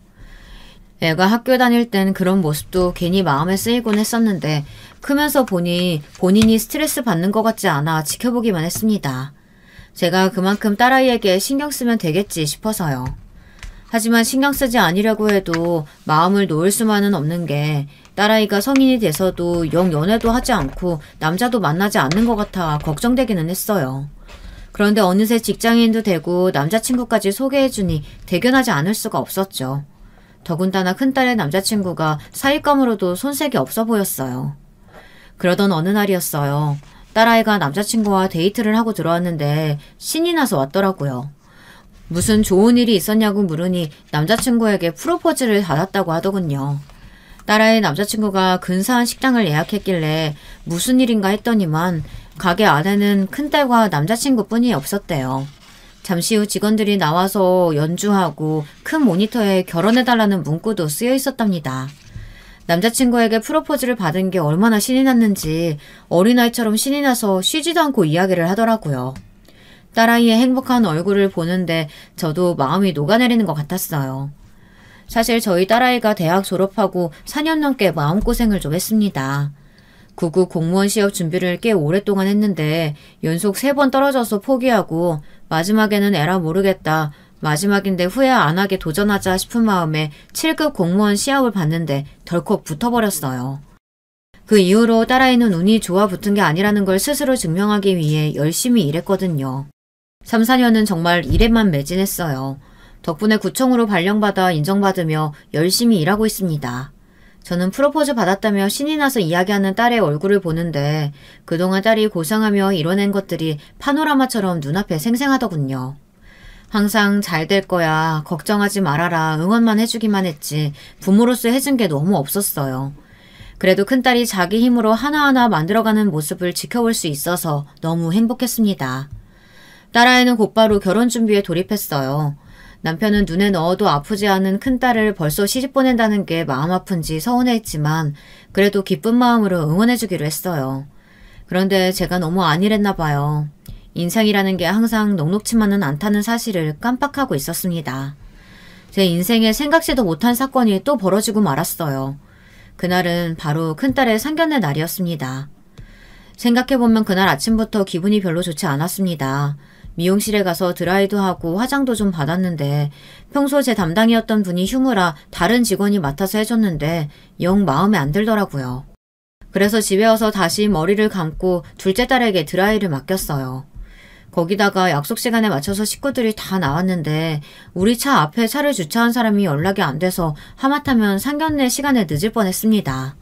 애가 학교 다닐 땐 그런 모습도 괜히 마음에 쓰이곤 했었는데 크면서 보니 본인이 스트레스 받는 것 같지 않아 지켜보기만 했습니다. 제가 그만큼 딸아이에게 신경 쓰면 되겠지 싶어서요. 하지만 신경 쓰지 않으려고 해도 마음을 놓을 수만은 없는 게 딸아이가 성인이 돼서도 영 연애도 하지 않고 남자도 만나지 않는 것 같아 걱정되기는 했어요. 그런데 어느새 직장인도 되고 남자친구까지 소개해주니 대견하지 않을 수가 없었죠. 더군다나 큰딸의 남자친구가 사윗감으로도 손색이 없어 보였어요. 그러던 어느 날이었어요. 딸아이가 남자친구와 데이트를 하고 들어왔는데 신이 나서 왔더라고요. 무슨 좋은 일이 있었냐고 물으니 남자친구에게 프로포즈를 받았다고 하더군요. 딸아이 남자친구가 근사한 식당을 예약했길래 무슨 일인가 했더니만 가게 안에는 큰딸과 남자친구뿐이 없었대요. 잠시 후 직원들이 나와서 연주하고 큰 모니터에 결혼해달라는 문구도 쓰여 있었답니다. 남자친구에게 프로포즈를 받은 게 얼마나 신이 났는지 어린아이처럼 신이 나서 쉬지도 않고 이야기를 하더라고요. 딸아이의 행복한 얼굴을 보는데 저도 마음이 녹아내리는 것 같았어요. 사실 저희 딸아이가 대학 졸업하고 4년 넘게 마음고생을 좀 했습니다. 9급 공무원 시험 준비를 꽤 오랫동안 했는데 연속 3번 떨어져서 포기하고 마지막에는 에라 모르겠다. 마지막인데 후회 안 하게 도전하자 싶은 마음에 7급 공무원 시합을 봤는데 덜컥 붙어버렸어요. 그 이후로 딸아이는 운이 좋아 붙은 게 아니라는 걸 스스로 증명하기 위해 열심히 일했거든요. 3, 4년은 정말 일에만 매진했어요. 덕분에 구청으로 발령받아 인정받으며 열심히 일하고 있습니다. 저는 프로포즈 받았다며 신이 나서 이야기하는 딸의 얼굴을 보는데 그동안 딸이 고생하며 이뤄낸 것들이 파노라마처럼 눈앞에 생생하더군요. 항상 잘 될 거야, 걱정하지 말아라, 응원만 해주기만 했지 부모로서 해준 게 너무 없었어요. 그래도 큰딸이 자기 힘으로 하나하나 만들어가는 모습을 지켜볼 수 있어서 너무 행복했습니다. 딸아이는 곧바로 결혼 준비에 돌입했어요. 남편은 눈에 넣어도 아프지 않은 큰딸을 벌써 시집 보낸다는 게 마음 아픈지 서운해했지만 그래도 기쁜 마음으로 응원해주기로 했어요. 그런데 제가 너무 안일했나 봐요. 인생이라는 게 항상 녹록치만은 않다는 사실을 깜빡하고 있었습니다. 제 인생에 생각지도 못한 사건이 또 벌어지고 말았어요. 그날은 바로 큰딸의 상견례 날이었습니다. 생각해보면 그날 아침부터 기분이 별로 좋지 않았습니다. 미용실에 가서 드라이도 하고 화장도 좀 받았는데 평소 제 담당이었던 분이 휴무라 다른 직원이 맡아서 해줬는데 영 마음에 안 들더라고요. 그래서 집에 와서 다시 머리를 감고 둘째 딸에게 드라이를 맡겼어요. 거기다가 약속 시간에 맞춰서 식구들이 다 나왔는데 우리 차 앞에 차를 주차한 사람이 연락이 안 돼서 하마터면 상견례 시간에 늦을 뻔했습니다.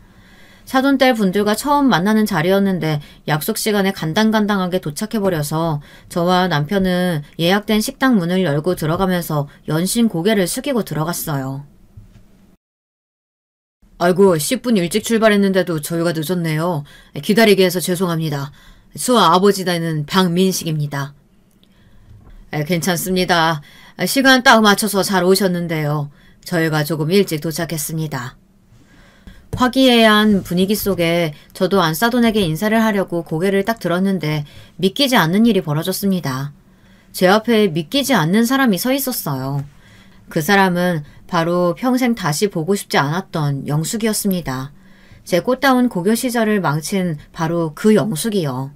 사돈딸 분들과 처음 만나는 자리였는데 약속 시간에 간당간당하게 도착해버려서 저와 남편은 예약된 식당 문을 열고 들어가면서 연신 고개를 숙이고 들어갔어요. 아이고 10분 일찍 출발했는데도 저희가 늦었네요. 기다리게 해서 죄송합니다. 수아 아버지 되는 박민식입니다. 괜찮습니다. 시간 딱 맞춰서 잘 오셨는데요. 저희가 조금 일찍 도착했습니다. 화기애애한 분위기 속에 저도 안사돈에게 인사를 하려고 고개를 딱 들었는데 믿기지 않는 일이 벌어졌습니다. 제 앞에 믿기지 않는 사람이 서 있었어요. 그 사람은 바로 평생 다시 보고 싶지 않았던 영숙이었습니다. 제 꽃다운 고교 시절을 망친 바로 그 영숙이요.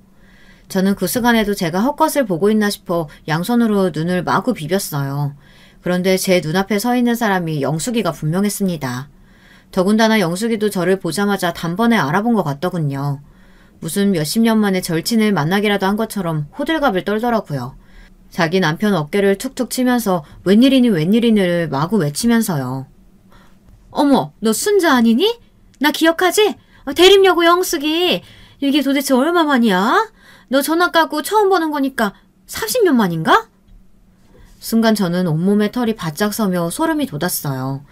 저는 그 순간에도 제가 헛것을 보고 있나 싶어 양손으로 눈을 마구 비볐어요. 그런데 제 눈앞에 서 있는 사람이 영숙이가 분명했습니다. 더군다나 영숙이도 저를 보자마자 단번에 알아본 것 같더군요. 무슨 몇십 년 만에 절친을 만나기라도 한 것처럼 호들갑을 떨더라고요. 자기 남편 어깨를 툭툭 치면서 웬일이니 웬일이니를 마구 외치면서요. 어머, 너 순자 아니니? 나 기억하지? 대림여고 영숙이. 이게 도대체 얼마만이야? 너 전화 까고 처음 보는 거니까 30년 만인가? 순간 저는 온몸에 털이 바짝 서며 소름이 돋았어요.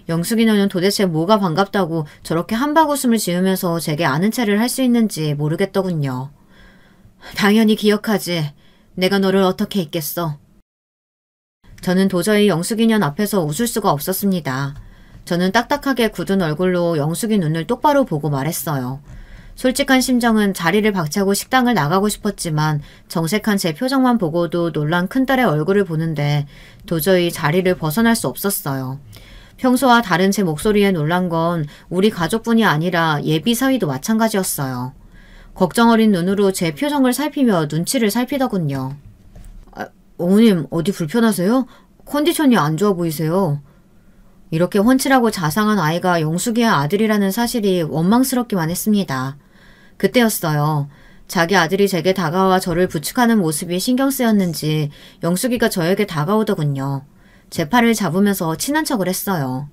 영숙이 너는 도대체 뭐가 반갑다고 저렇게 한바구음을 지으면서 제게 아는 체를 할 수 있는지 모르겠더군요. 당연히 기억하지. 내가 너를 어떻게 잊겠어. 저는 도저히 영숙이 년 앞에서 웃을 수가 없었습니다. 저는 딱딱하게 굳은 얼굴로 영숙이 눈을 똑바로 보고 말했어요. 솔직한 심정은 자리를 박차고 식당을 나가고 싶었지만 정색한 제 표정만 보고도 놀란 큰딸의 얼굴을 보는데 도저히 자리를 벗어날 수 없었어요. 평소와 다른 제 목소리에 놀란 건 우리 가족뿐이 아니라 예비 사위도 마찬가지였어요. 걱정 어린 눈으로 제 표정을 살피며 눈치를 살피더군요. 어머님 어디 불편하세요? 컨디션이 안 좋아 보이세요. 이렇게 훤칠하고 자상한 아이가 영숙이의 아들이라는 사실이 원망스럽기만 했습니다. 그때였어요. 자기 아들이 제게 다가와 저를 부축하는 모습이 신경 쓰였는지 영숙이가 저에게 다가오더군요. 제 팔을 잡으면서 친한 척을 했어요.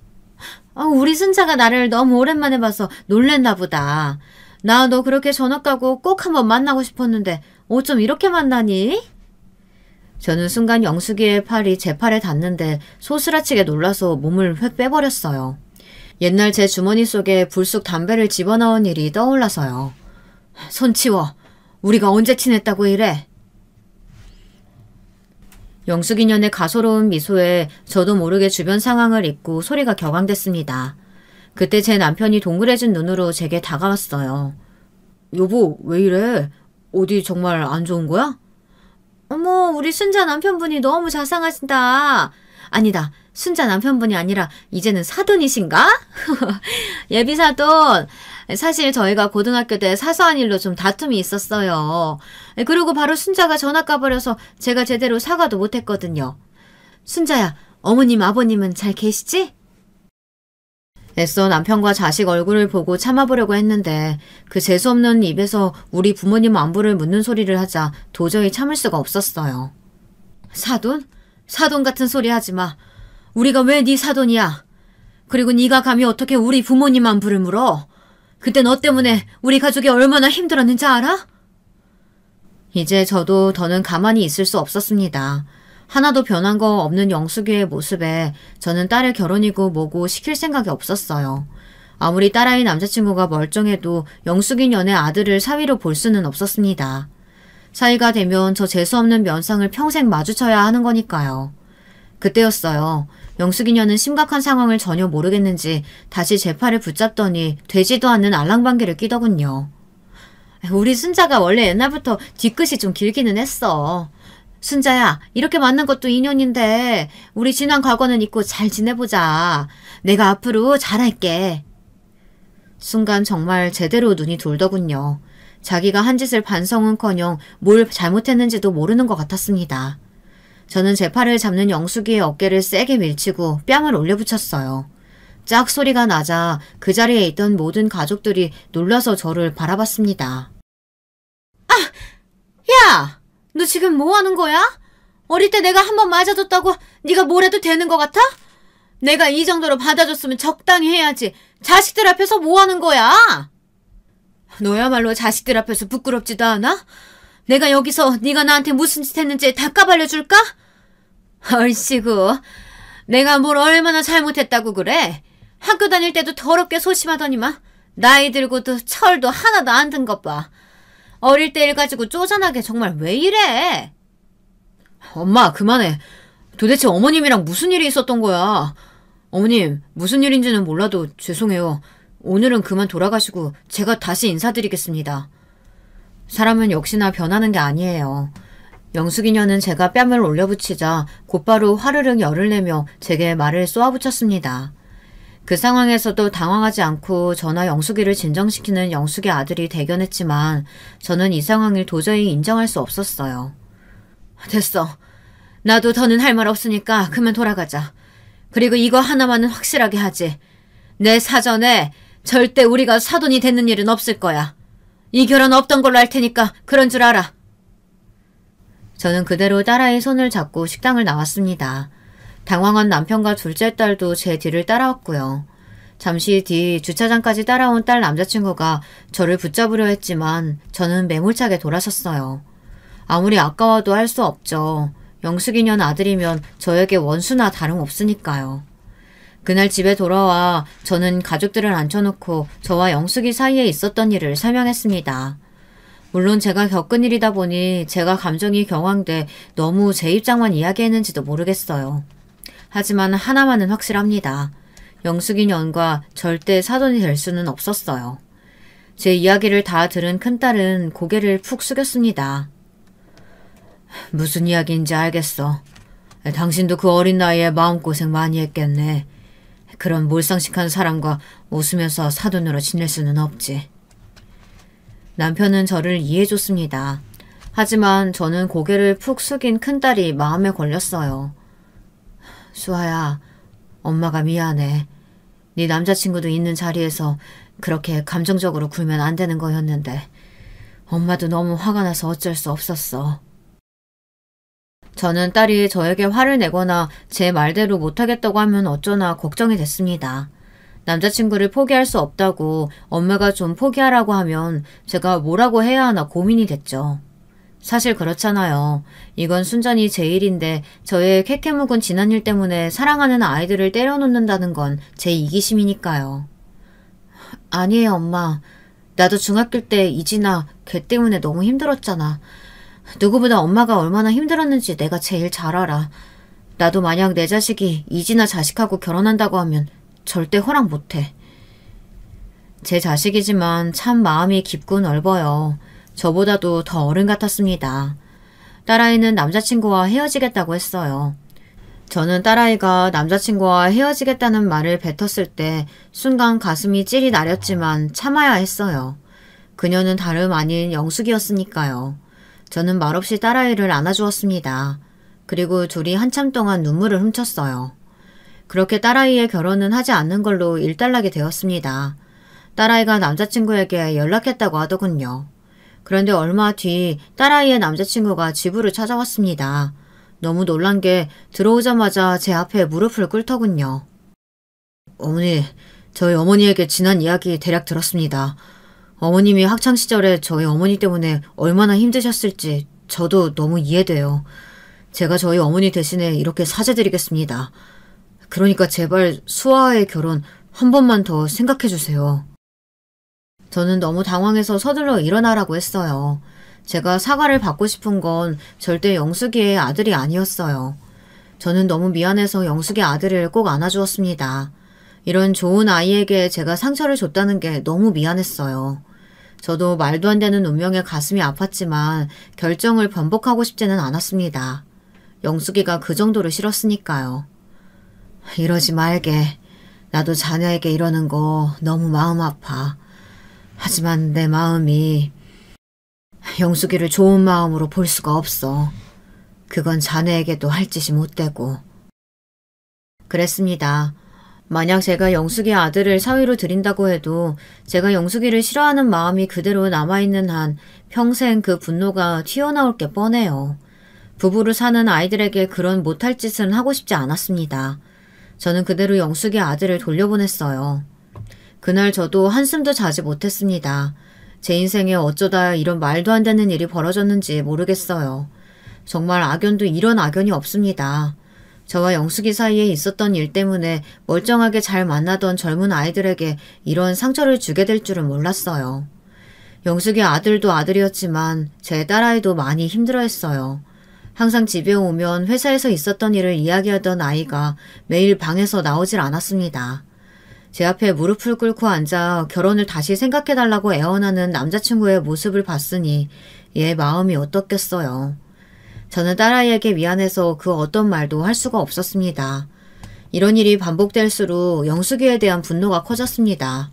우리 순자가 나를 너무 오랜만에 봐서 놀랬나 보다. 나 너 그렇게 전화 까고 꼭 한번 만나고 싶었는데 어쩜 이렇게 만나니? 저는 순간 영숙이의 팔이 제 팔에 닿는데 소스라치게 놀라서 몸을 획 빼버렸어요. 옛날 제 주머니 속에 불쑥 담배를 집어넣은 일이 떠올라서요. 손 치워. 우리가 언제 친했다고 이래? 영숙이 년의 가소로운 미소에 저도 모르게 주변 상황을 잊고 소리가 격앙됐습니다. 그때 제 남편이 동그래진 눈으로 제게 다가왔어요. 여보, 왜 이래? 어디 정말 안 좋은 거야? 어머, 우리 순자 남편분이 너무 자상하신다. 아니다, 순자 남편분이 아니라 이제는 사돈이신가? 예비 사돈. 사실 저희가 고등학교 때 사소한 일로 좀 다툼이 있었어요. 그리고 바로 순자가 전화 까버려서 제가 제대로 사과도 못했거든요. 순자야, 어머님 아버님은 잘 계시지? 애써 남편과 자식 얼굴을 보고 참아보려고 했는데 그 재수없는 입에서 우리 부모님 안부를 묻는 소리를 하자 도저히 참을 수가 없었어요. 사돈? 사돈 같은 소리 하지 마. 우리가 왜 네 사돈이야? 그리고 네가 감히 어떻게 우리 부모님 안부를 물어? 그때 너 때문에 우리 가족이 얼마나 힘들었는지 알아? 이제 저도 더는 가만히 있을 수 없었습니다. 하나도 변한 거 없는 영숙이의 모습에 저는 딸의 결혼이고 뭐고 시킬 생각이 없었어요. 아무리 딸아이 남자친구가 멀쩡해도 영숙이 년의 아들을 사위로 볼 수는 없었습니다. 사이가 되면 저 재수없는 면상을 평생 마주쳐야 하는 거니까요. 그때였어요. 영숙이 년은 심각한 상황을 전혀 모르겠는지 다시 제 팔을 붙잡더니 되지도 않는 알랑방귀를 끼더군요. 우리 순자가 원래 옛날부터 뒤끝이 좀 길기는 했어. 순자야, 이렇게 만난 것도 인연인데 우리 지난 과거는 잊고 잘 지내보자. 내가 앞으로 잘할게. 순간 정말 제대로 눈이 돌더군요. 자기가 한 짓을 반성은커녕 뭘 잘못했는지도 모르는 것 같았습니다. 저는 제 팔을 잡는 영숙이의 어깨를 세게 밀치고 뺨을 올려붙였어요. 짝 소리가 나자 그 자리에 있던 모든 가족들이 놀라서 저를 바라봤습니다. 아! 야! 너 지금 뭐 하는 거야? 어릴 때 내가 한 번 맞아줬다고 네가 뭘 해도 되는 것 같아? 내가 이 정도로 받아줬으면 적당히 해야지. 자식들 앞에서 뭐 하는 거야? 너야말로 자식들 앞에서 부끄럽지도 않아? 내가 여기서 네가 나한테 무슨 짓 했는지 다 까발려줄까? 얼씨구, 내가 뭘 얼마나 잘못했다고 그래? 학교 다닐 때도 더럽게 소심하더니만 나이 들고도 철도 하나도 안 든 것 봐. 어릴 때 일 가지고 쪼잔하게 정말 왜 이래? 엄마, 그만해. 도대체 어머님이랑 무슨 일이 있었던 거야? 어머님, 무슨 일인지는 몰라도 죄송해요. 오늘은 그만 돌아가시고 제가 다시 인사드리겠습니다. 사람은 역시나 변하는 게 아니에요. 영숙이녀는 제가 뺨을 올려붙이자 곧바로 화르륵 열을 내며 제게 말을 쏘아붙였습니다. 그 상황에서도 당황하지 않고 저나 영숙이를 진정시키는 영숙의 아들이 대견했지만 저는 이 상황을 도저히 인정할 수 없었어요. 됐어. 나도 더는 할 말 없으니까 그만 돌아가자. 그리고 이거 하나만은 확실하게 하지. 내 사전에 절대 우리가 사돈이 되는 일은 없을 거야. 이 결혼 없던 걸로 할 테니까 그런 줄 알아. 저는 그대로 딸아이 손을 잡고 식당을 나왔습니다. 당황한 남편과 둘째 딸도 제 뒤를 따라왔고요. 잠시 뒤 주차장까지 따라온 딸 남자친구가 저를 붙잡으려 했지만 저는 매몰차게 돌아섰어요. 아무리 아까워도 할 수 없죠. 영숙이년 아들이면 저에게 원수나 다름없으니까요. 그날 집에 돌아와 저는 가족들을 앉혀놓고 저와 영숙이 사이에 있었던 일을 설명했습니다. 물론 제가 겪은 일이다 보니 제가 감정이 격앙돼 너무 제 입장만 이야기했는지도 모르겠어요. 하지만 하나만은 확실합니다. 영숙이 년과 절대 사돈이 될 수는 없었어요. 제 이야기를 다 들은 큰딸은 고개를 푹 숙였습니다. 무슨 이야기인지 알겠어. 당신도 그 어린 나이에 마음고생 많이 했겠네. 그런 몰상식한 사람과 웃으면서 사돈으로 지낼 수는 없지. 남편은 저를 이해해줬습니다. 하지만 저는 고개를 푹 숙인 큰딸이 마음에 걸렸어요. 수아야, 엄마가 미안해. 네 남자친구도 있는 자리에서 그렇게 감정적으로 굴면 안 되는 거였는데 엄마도 너무 화가 나서 어쩔 수 없었어. 저는 딸이 저에게 화를 내거나 제 말대로 못하겠다고 하면 어쩌나 걱정이 됐습니다. 남자친구를 포기할 수 없다고 엄마가 좀 포기하라고 하면 제가 뭐라고 해야 하나 고민이 됐죠. 사실 그렇잖아요. 이건 순전히 제 일인데 저의 캐캐묵은 지난 일 때문에 사랑하는 아이들을 때려놓는다는 건 제 이기심이니까요. 아니에요, 엄마. 나도 중학교 때 이진아 걔 때문에 너무 힘들었잖아. 누구보다 엄마가 얼마나 힘들었는지 내가 제일 잘 알아. 나도 만약 내 자식이 이진아 자식하고 결혼한다고 하면 절대 허락 못해. 제 자식이지만 참 마음이 깊고 넓어요. 저보다도 더 어른 같았습니다. 딸아이는 남자친구와 헤어지겠다고 했어요. 저는 딸아이가 남자친구와 헤어지겠다는 말을 뱉었을 때 순간 가슴이 찔이 나렸지만 참아야 했어요. 그녀는 다름 아닌 영숙이었으니까요. 저는 말없이 딸아이를 안아주었습니다. 그리고 둘이 한참 동안 눈물을 훔쳤어요. 그렇게 딸아이의 결혼은 하지 않는 걸로 일단락이 되었습니다. 딸아이가 남자친구에게 연락했다고 하더군요. 그런데 얼마 뒤 딸아이의 남자친구가 집으로 찾아왔습니다. 너무 놀란 게 들어오자마자 제 앞에 무릎을 꿇더군요. 어머니, 저희 어머니에게 지난 이야기 대략 들었습니다. 어머님이 학창시절에 저희 어머니 때문에 얼마나 힘드셨을지 저도 너무 이해돼요. 제가 저희 어머니 대신에 이렇게 사죄드리겠습니다. 그러니까 제발 수아와의 결혼 한 번만 더 생각해주세요. 저는 너무 당황해서 서둘러 일어나라고 했어요. 제가 사과를 받고 싶은 건 절대 영숙이의 아들이 아니었어요. 저는 너무 미안해서 영숙의 아들을 꼭 안아주었습니다. 이런 좋은 아이에게 제가 상처를 줬다는 게 너무 미안했어요. 저도 말도 안 되는 운명에 가슴이 아팠지만 결정을 번복하고 싶지는 않았습니다. 영숙이가 그 정도로 싫었으니까요. 이러지 말게. 나도 자녀에게 이러는 거 너무 마음 아파. 하지만 내 마음이 영숙이를 좋은 마음으로 볼 수가 없어. 그건 자네에게도 할 짓이 못 되고. 그랬습니다. 만약 제가 영숙이 아들을 사위로 드린다고 해도 제가 영숙이를 싫어하는 마음이 그대로 남아있는 한 평생 그 분노가 튀어나올 게 뻔해요. 부부로 사는 아이들에게 그런 못할 짓은 하고 싶지 않았습니다. 저는 그대로 영숙이 아들을 돌려보냈어요. 그날 저도 한숨도 자지 못했습니다. 제 인생에 어쩌다 이런 말도 안 되는 일이 벌어졌는지 모르겠어요. 정말 악연도 이런 악연이 없습니다. 저와 영숙이 사이에 있었던 일 때문에 멀쩡하게 잘 만나던 젊은 아이들에게 이런 상처를 주게 될 줄은 몰랐어요. 영숙이 아들도 아들이었지만 제 딸아이도 많이 힘들어했어요. 항상 집에 오면 회사에서 있었던 일을 이야기하던 아이가 매일 방에서 나오질 않았습니다. 제 앞에 무릎을 꿇고 앉아 결혼을 다시 생각해달라고 애원하는 남자친구의 모습을 봤으니 얘 마음이 어떻겠어요. 저는 딸아이에게 미안해서 그 어떤 말도 할 수가 없었습니다. 이런 일이 반복될수록 영숙이에 대한 분노가 커졌습니다.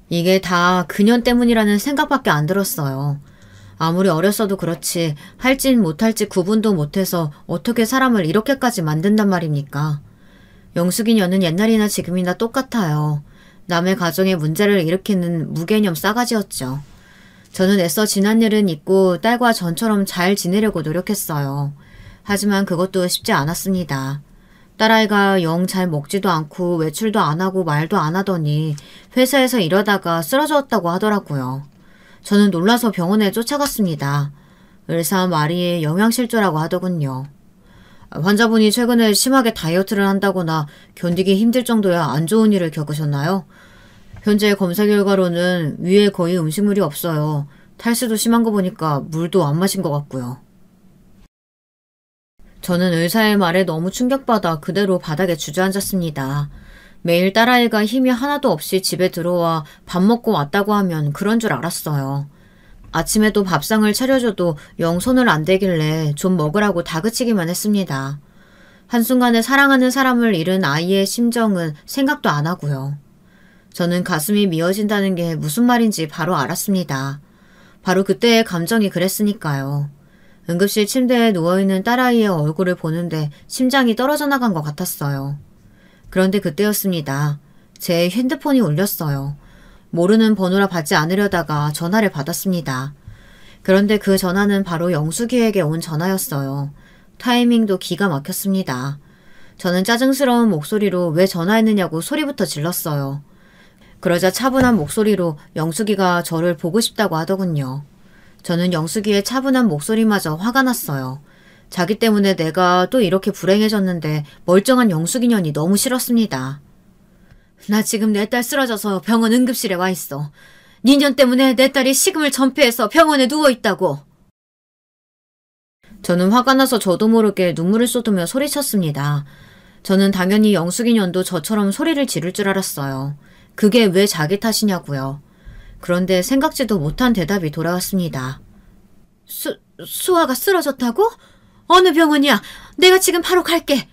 이게 다 그년 때문이라는 생각밖에 안 들었어요. 아무리 어렸어도 그렇지 할진 못할지 구분도 못해서 어떻게 사람을 이렇게까지 만든단 말입니까? 영숙이 년은 옛날이나 지금이나 똑같아요. 남의 가정에 문제를 일으키는 무개념 싸가지였죠. 저는 애써 지난 일은 잊고 딸과 전처럼 잘 지내려고 노력했어요. 하지만 그것도 쉽지 않았습니다. 딸아이가 영 잘 먹지도 않고 외출도 안 하고 말도 안 하더니 회사에서 일하다가 쓰러졌다고 하더라고요. 저는 놀라서 병원에 쫓아갔습니다. 의사 말이 영양실조라고 하더군요. 환자분이 최근에 심하게 다이어트를 한다거나 견디기 힘들 정도의 안 좋은 일을 겪으셨나요? 현재 검사 결과로는 위에 거의 음식물이 없어요. 탈수도 심한 거 보니까 물도 안 마신 것 같고요. 저는 의사의 말에 너무 충격받아 그대로 바닥에 주저앉았습니다. 매일 딸아이가 힘이 하나도 없이 집에 들어와 밥 먹고 왔다고 하면 그런 줄 알았어요. 아침에도 밥상을 차려줘도 영 손을 안 대길래 좀 먹으라고 다그치기만 했습니다. 한순간에 사랑하는 사람을 잃은 아이의 심정은 생각도 안 하고요. 저는 가슴이 미어진다는 게 무슨 말인지 바로 알았습니다. 바로 그때의 감정이 그랬으니까요. 응급실 침대에 누워있는 딸아이의 얼굴을 보는데 심장이 떨어져 나간 것 같았어요. 그런데 그때였습니다. 제 핸드폰이 울렸어요. 모르는 번호라 받지 않으려다가 전화를 받았습니다. 그런데 그 전화는 바로 영숙이에게 온 전화였어요. 타이밍도 기가 막혔습니다. 저는 짜증스러운 목소리로 왜 전화했느냐고 소리부터 질렀어요. 그러자 차분한 목소리로 영숙이가 저를 보고 싶다고 하더군요. 저는 영숙이의 차분한 목소리마저 화가 났어요. 자기 때문에 내가 또 이렇게 불행해졌는데 멀쩡한 영숙이년이 너무 싫었습니다. 나 지금 내 딸 쓰러져서 병원 응급실에 와 있어. 니년 때문에 내 딸이 식음을 전폐해서 병원에 누워있다고. 저는 화가 나서 저도 모르게 눈물을 쏟으며 소리쳤습니다. 저는 당연히 영숙이년도 저처럼 소리를 지를 줄 알았어요. 그게 왜 자기 탓이냐고요. 그런데 생각지도 못한 대답이 돌아왔습니다. 수아가 쓰러졌다고? 어느 병원이야? 내가 지금 바로 갈게.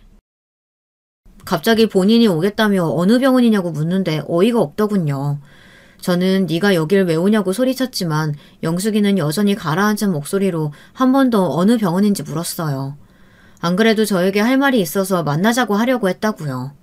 갑자기 본인이 오겠다며 어느 병원이냐고 묻는데 어이가 없더군요. 저는 네가 여길 왜 오냐고 소리쳤지만 영숙이는 여전히 가라앉은 목소리로 한 번 더 어느 병원인지 물었어요. 안 그래도 저에게 할 말이 있어서 만나자고 하려고 했다고요.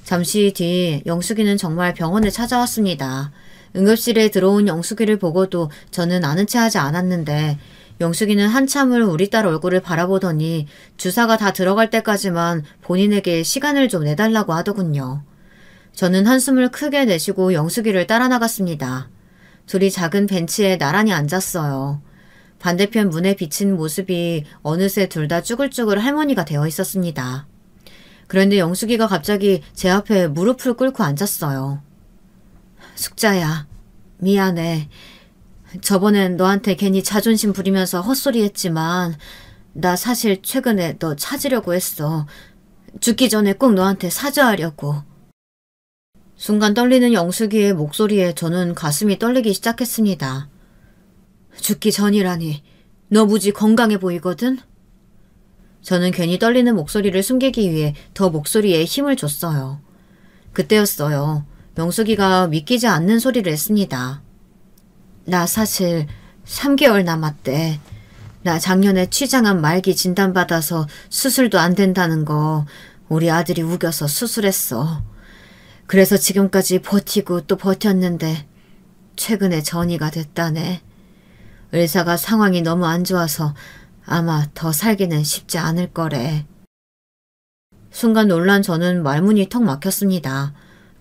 잠시 뒤 영숙이는 정말 병원에 찾아왔습니다. 응급실에 들어온 영숙이를 보고도 저는 아는 체 하지 않았는데 영숙이는 한참을 우리 딸 얼굴을 바라보더니 주사가 다 들어갈 때까지만 본인에게 시간을 좀 내달라고 하더군요. 저는 한숨을 크게 내쉬고 영숙이를 따라 나갔습니다. 둘이 작은 벤치에 나란히 앉았어요. 반대편 문에 비친 모습이 어느새 둘 다 쭈글쭈글 할머니가 되어 있었습니다. 그런데 영숙이가 갑자기 제 앞에 무릎을 꿇고 앉았어요. 숙자야, 미안해. 저번엔 너한테 괜히 자존심 부리면서 헛소리 했지만 나 사실 최근에 너 찾으려고 했어. 죽기 전에 꼭 너한테 사죄하려고. 순간 떨리는 영숙이의 목소리에 저는 가슴이 떨리기 시작했습니다. 죽기 전이라니, 너 무지 건강해 보이거든? 저는 괜히 떨리는 목소리를 숨기기 위해 더 목소리에 힘을 줬어요. 그때였어요. 영숙이가 믿기지 않는 소리를 했습니다. 나 사실 3개월 남았대. 나 작년에 췌장암 말기 진단받아서 수술도 안 된다는 거 우리 아들이 우겨서 수술했어. 그래서 지금까지 버티고 또 버텼는데 최근에 전이가 됐다네. 의사가 상황이 너무 안 좋아서 아마 더 살기는 쉽지 않을 거래. 순간 놀란 저는 말문이 턱 막혔습니다.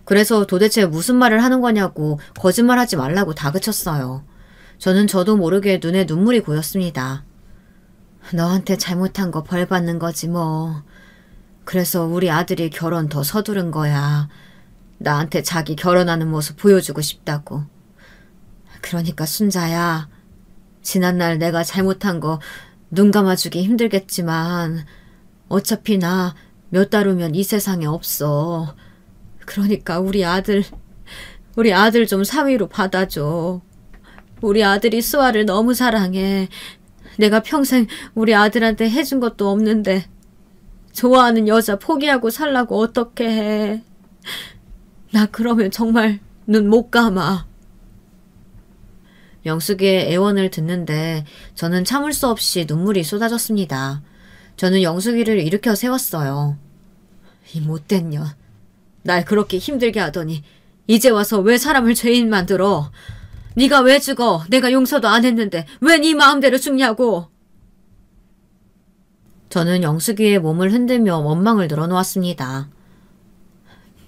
그래서 도대체 무슨 말을 하는 거냐고 거짓말하지 말라고 다그쳤어요. 저는 저도 모르게 눈에 눈물이 고였습니다. 너한테 잘못한 거 벌 받는 거지 뭐. 그래서 우리 아들이 결혼 더 서두른 거야. 나한테 자기 결혼하는 모습 보여주고 싶다고. 그러니까 순자야, 지난날 내가 잘못한 거 눈 감아주기 힘들겠지만 어차피 나 몇 달 후면 이 세상에 없어. 그러니까 우리 아들 좀 사위로 받아줘. 우리 아들이 수아를 너무 사랑해. 내가 평생 우리 아들한테 해준 것도 없는데 좋아하는 여자 포기하고 살라고 어떻게 해. 나 그러면 정말 눈 못 감아. 영숙이의 애원을 듣는데 저는 참을 수 없이 눈물이 쏟아졌습니다. 저는 영숙이를 일으켜 세웠어요. 이 못된 년. 날 그렇게 힘들게 하더니 이제 와서 왜 사람을 죄인 만들어. 네가 왜 죽어. 내가 용서도 안 했는데 왜 네 마음대로 죽냐고. 저는 영숙이의 몸을 흔들며 원망을 늘어놓았습니다.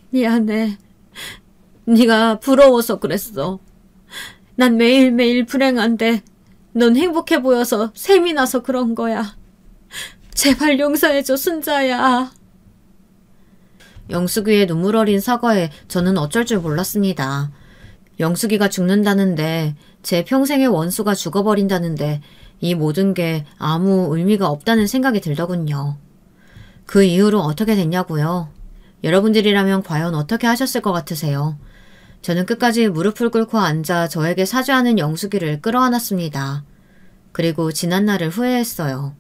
미안해. 네가 부러워서 그랬어. 난 매일매일 불행한데 넌 행복해 보여서 셈이 나서 그런 거야. 제발 용서해줘, 순자야. 영숙이의 눈물 어린 사과에 저는 어쩔 줄 몰랐습니다. 영숙이가 죽는다는데, 제 평생의 원수가 죽어버린다는데 이 모든 게 아무 의미가 없다는 생각이 들더군요. 그 이후로 어떻게 됐냐고요? 여러분들이라면 과연 어떻게 하셨을 것 같으세요? 저는 끝까지 무릎을 꿇고 앉아 저에게 사죄하는 영숙이를 끌어안았습니다. 그리고 지난 날을 후회했어요.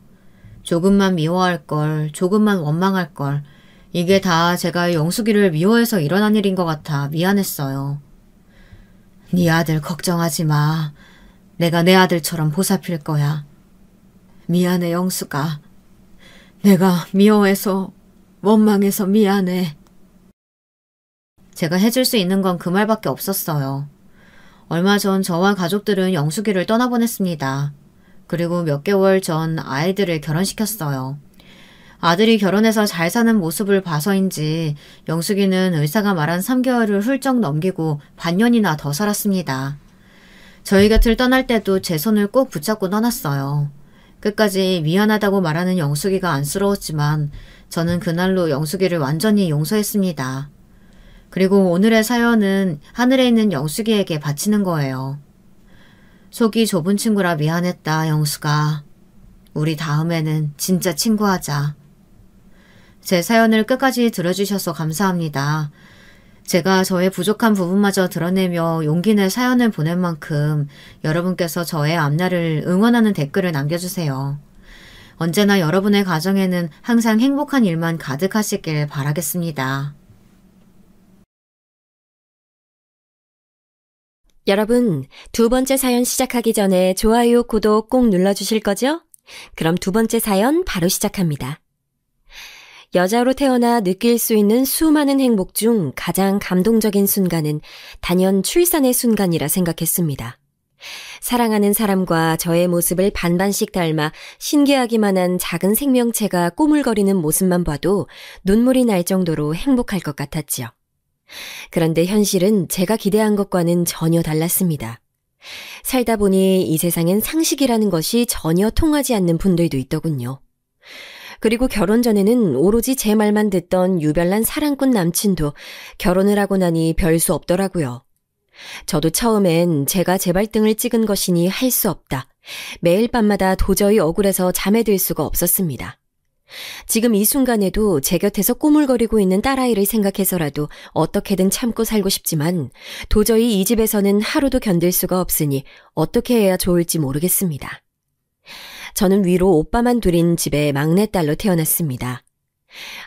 조금만 미워할 걸, 조금만 원망할 걸. 이게 다 제가 영숙이를 미워해서 일어난 일인 것 같아 미안했어요. 네 아들 걱정하지 마. 내가 내 아들처럼 보살필 거야. 미안해, 영숙아. 내가 미워해서, 원망해서 미안해. 제가 해줄 수 있는 건 그 말밖에 없었어요. 얼마 전 저와 가족들은 영숙이를 떠나보냈습니다. 그리고 몇 개월 전 아이들을 결혼시켰어요. 아들이 결혼해서 잘 사는 모습을 봐서인지 영숙이는 의사가 말한 3개월을 훌쩍 넘기고 반년이나 더 살았습니다. 저희 곁을 떠날 때도 제 손을 꼭 붙잡고 떠났어요. 끝까지 미안하다고 말하는 영숙이가 안쓰러웠지만 저는 그날로 영숙이를 완전히 용서했습니다. 그리고 오늘의 사연은 하늘에 있는 영숙이에게 바치는 거예요. 속이 좁은 친구라 미안했다, 영숙아. 우리 다음에는 진짜 친구하자. 제 사연을 끝까지 들어주셔서 감사합니다. 제가 저의 부족한 부분마저 드러내며 용기 내 사연을 보낸 만큼 여러분께서 저의 앞날을 응원하는 댓글을 남겨주세요. 언제나 여러분의 가정에는 항상 행복한 일만 가득하시길 바라겠습니다. 여러분, 두 번째 사연 시작하기 전에 좋아요, 구독 꼭 눌러주실 거죠? 그럼 두 번째 사연 바로 시작합니다. 여자로 태어나 느낄 수 있는 수많은 행복 중 가장 감동적인 순간은 단연 출산의 순간이라 생각했습니다. 사랑하는 사람과 저의 모습을 반반씩 닮아 신기하기만 한 작은 생명체가 꼬물거리는 모습만 봐도 눈물이 날 정도로 행복할 것 같았지요. 그런데 현실은 제가 기대한 것과는 전혀 달랐습니다. 살다 보니 이 세상엔 상식이라는 것이 전혀 통하지 않는 분들도 있더군요. 그리고 결혼 전에는 오로지 제 말만 듣던 유별난 사랑꾼 남친도 결혼을 하고 나니 별 수 없더라고요. 저도 처음엔 제가 제 발등을 찍은 것이니 할 수 없다. 매일 밤마다 도저히 억울해서 잠에 들 수가 없었습니다. 지금 이 순간에도 제 곁에서 꾸물거리고 있는 딸아이를 생각해서라도 어떻게든 참고 살고 싶지만 도저히 이 집에서는 하루도 견딜 수가 없으니 어떻게 해야 좋을지 모르겠습니다. 저는 위로 오빠만 둘인 집에 막내딸로 태어났습니다.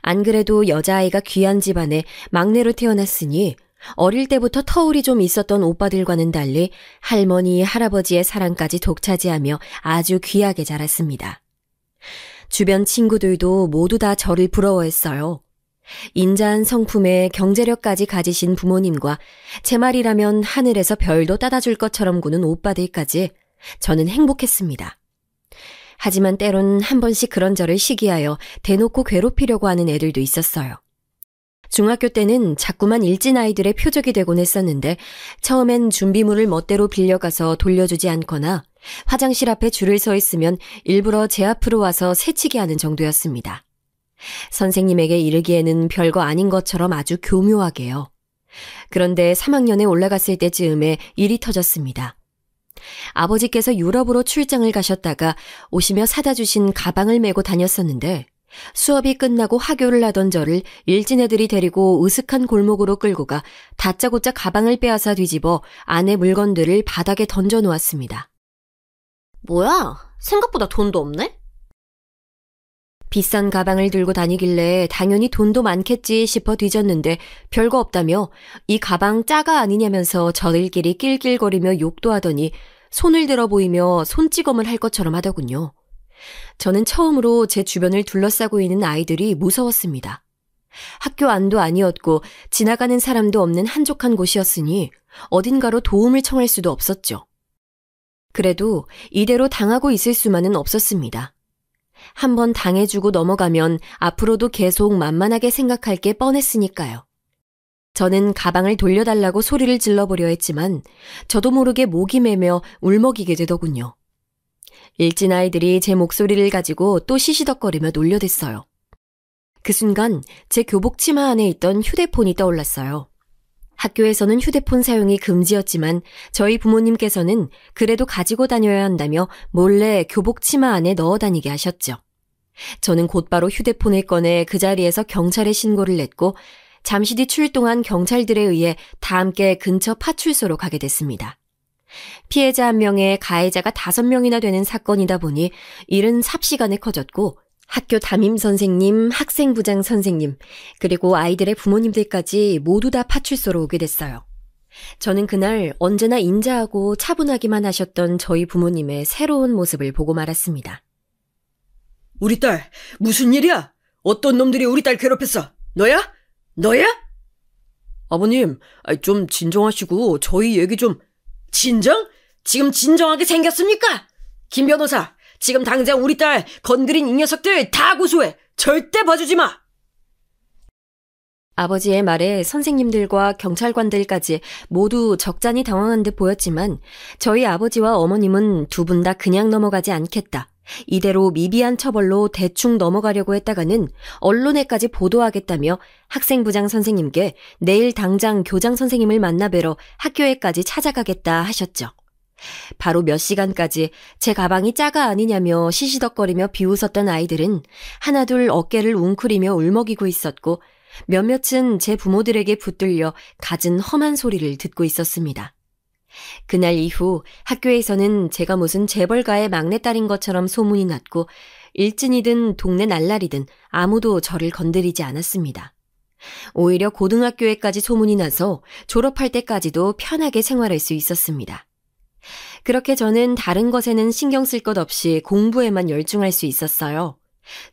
안 그래도 여자아이가 귀한 집안에 막내로 태어났으니 어릴 때부터 터울이 좀 있었던 오빠들과는 달리 할머니, 할아버지의 사랑까지 독차지하며 아주 귀하게 자랐습니다. 주변 친구들도 모두 다 저를 부러워했어요. 인자한 성품에 경제력까지 가지신 부모님과 제 말이라면 하늘에서 별도 따다 줄 것처럼 구는 오빠들까지 저는 행복했습니다. 하지만 때론 한 번씩 그런 저를 시기하여 대놓고 괴롭히려고 하는 애들도 있었어요. 중학교 때는 자꾸만 일진 아이들의 표적이 되곤 했었는데 처음엔 준비물을 멋대로 빌려가서 돌려주지 않거나 화장실 앞에 줄을 서 있으면 일부러 제 앞으로 와서 새치기 하는 정도였습니다. 선생님에게 이르기에는 별거 아닌 것처럼 아주 교묘하게요. 그런데 3학년에 올라갔을 때쯤에 일이 터졌습니다. 아버지께서 유럽으로 출장을 가셨다가 오시며 사다 주신 가방을 메고 다녔었는데 수업이 끝나고 하교를 하던 저를 일진 애들이 데리고 으슥한 골목으로 끌고 가 다짜고짜 가방을 빼앗아 뒤집어 안에 물건들을 바닥에 던져 놓았습니다. 뭐야? 생각보다 돈도 없네? 비싼 가방을 들고 다니길래 당연히 돈도 많겠지 싶어 뒤졌는데 별거 없다며 이 가방 짜가 아니냐면서 저들끼리 낄낄거리며 욕도 하더니 손을 들어 보이며 손찌검을 할 것처럼 하더군요. 저는 처음으로 제 주변을 둘러싸고 있는 아이들이 무서웠습니다. 학교 안도 아니었고 지나가는 사람도 없는 한적한 곳이었으니 어딘가로 도움을 청할 수도 없었죠. 그래도 이대로 당하고 있을 수만은 없었습니다. 한번 당해주고 넘어가면 앞으로도 계속 만만하게 생각할 게 뻔했으니까요. 저는 가방을 돌려달라고 소리를 질러보려 했지만 저도 모르게 목이 메며 울먹이게 되더군요. 일진 아이들이 제 목소리를 가지고 또 시시덕거리며 놀려댔어요. 그 순간 제 교복 치마 안에 있던 휴대폰이 떠올랐어요. 학교에서는 휴대폰 사용이 금지였지만 저희 부모님께서는 그래도 가지고 다녀야 한다며 몰래 교복 치마 안에 넣어 다니게 하셨죠. 저는 곧바로 휴대폰을 꺼내 그 자리에서 경찰에 신고를 냈고 잠시 뒤 출동한 경찰들에 의해 다 함께 근처 파출소로 가게 됐습니다. 피해자 1명에 가해자가 5명이나 되는 사건이다 보니 일은 삽시간에 커졌고 학교 담임 선생님, 학생부장 선생님, 그리고 아이들의 부모님들까지 모두 다 파출소로 오게 됐어요. 저는 그날 언제나 인자하고 차분하기만 하셨던 저희 부모님의 새로운 모습을 보고 말았습니다. 우리 딸, 무슨 일이야? 어떤 놈들이 우리 딸 괴롭혔어? 너야? 너야? 아버님, 좀 진정하시고 저희 얘기 좀... 진정? 지금 진정하게 생겼습니까? 김 변호사, 지금 당장 우리 딸 건드린 이 녀석들 다 고소해. 절대 봐주지 마. 아버지의 말에 선생님들과 경찰관들까지 모두 적잖이 당황한 듯 보였지만 저희 아버지와 어머님은 두 분 다 그냥 넘어가지 않겠다. 이대로 미비한 처벌로 대충 넘어가려고 했다가는 언론에까지 보도하겠다며 학생부장 선생님께 내일 당장 교장 선생님을 만나 뵈러 학교에까지 찾아가겠다 하셨죠. 바로 몇 시간까지 제 가방이 짜가 아니냐며 시시덕거리며 비웃었던 아이들은 하나둘 어깨를 웅크리며 울먹이고 있었고 몇몇은 제 부모들에게 붙들려 갖은 험한 소리를 듣고 있었습니다. 그날 이후 학교에서는 제가 무슨 재벌가의 막내딸인 것처럼 소문이 났고 일진이든 동네 날라리든 아무도 저를 건드리지 않았습니다. 오히려 고등학교에까지 소문이 나서 졸업할 때까지도 편하게 생활할 수 있었습니다. 그렇게 저는 다른 것에는 신경 쓸 것 없이 공부에만 열중할 수 있었어요.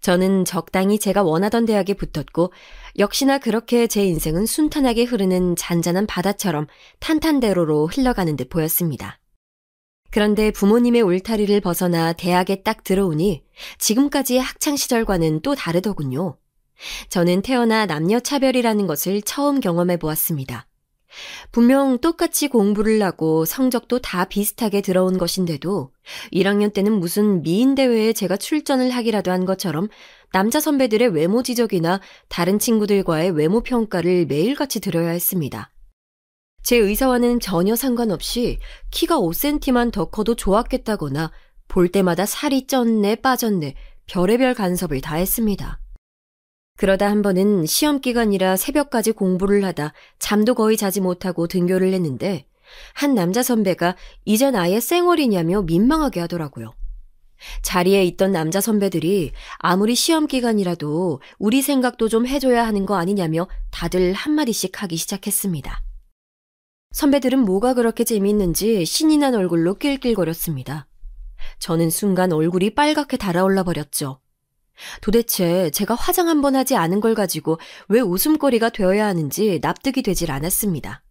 저는 적당히 제가 원하던 대학에 붙었고 역시나 그렇게 제 인생은 순탄하게 흐르는 잔잔한 바다처럼 탄탄대로로 흘러가는 듯 보였습니다. 그런데 부모님의 울타리를 벗어나 대학에 딱 들어오니 지금까지의 학창시절과는 또 다르더군요. 저는 태어나 남녀차별이라는 것을 처음 경험해 보았습니다. 분명 똑같이 공부를 하고 성적도 다 비슷하게 들어온 것인데도 1학년 때는 무슨 미인대회에 제가 출전을 하기라도 한 것처럼 남자 선배들의 외모 지적이나 다른 친구들과의 외모 평가를 매일같이 들어야 했습니다. 제 의사와는 전혀 상관없이 키가 5cm만 더 커도 좋았겠다거나 볼 때마다 살이 쪘네 빠졌네 별의별 간섭을 다 했습니다. 그러다 한 번은 시험 기간이라 새벽까지 공부를 하다 잠도 거의 자지 못하고 등교를 했는데 한 남자 선배가 이젠 아예 쌩얼이냐며 민망하게 하더라고요. 자리에 있던 남자 선배들이 아무리 시험 기간이라도 우리 생각도 좀 해줘야 하는 거 아니냐며 다들 한마디씩 하기 시작했습니다. 선배들은 뭐가 그렇게 재미있는지 신이 난 얼굴로 낄낄거렸습니다. 저는 순간 얼굴이 빨갛게 달아올라 버렸죠. 도대체 제가 화장 한 번 하지 않은 걸 가지고 왜 웃음거리가 되어야 하는지 납득이 되질 않았습니다.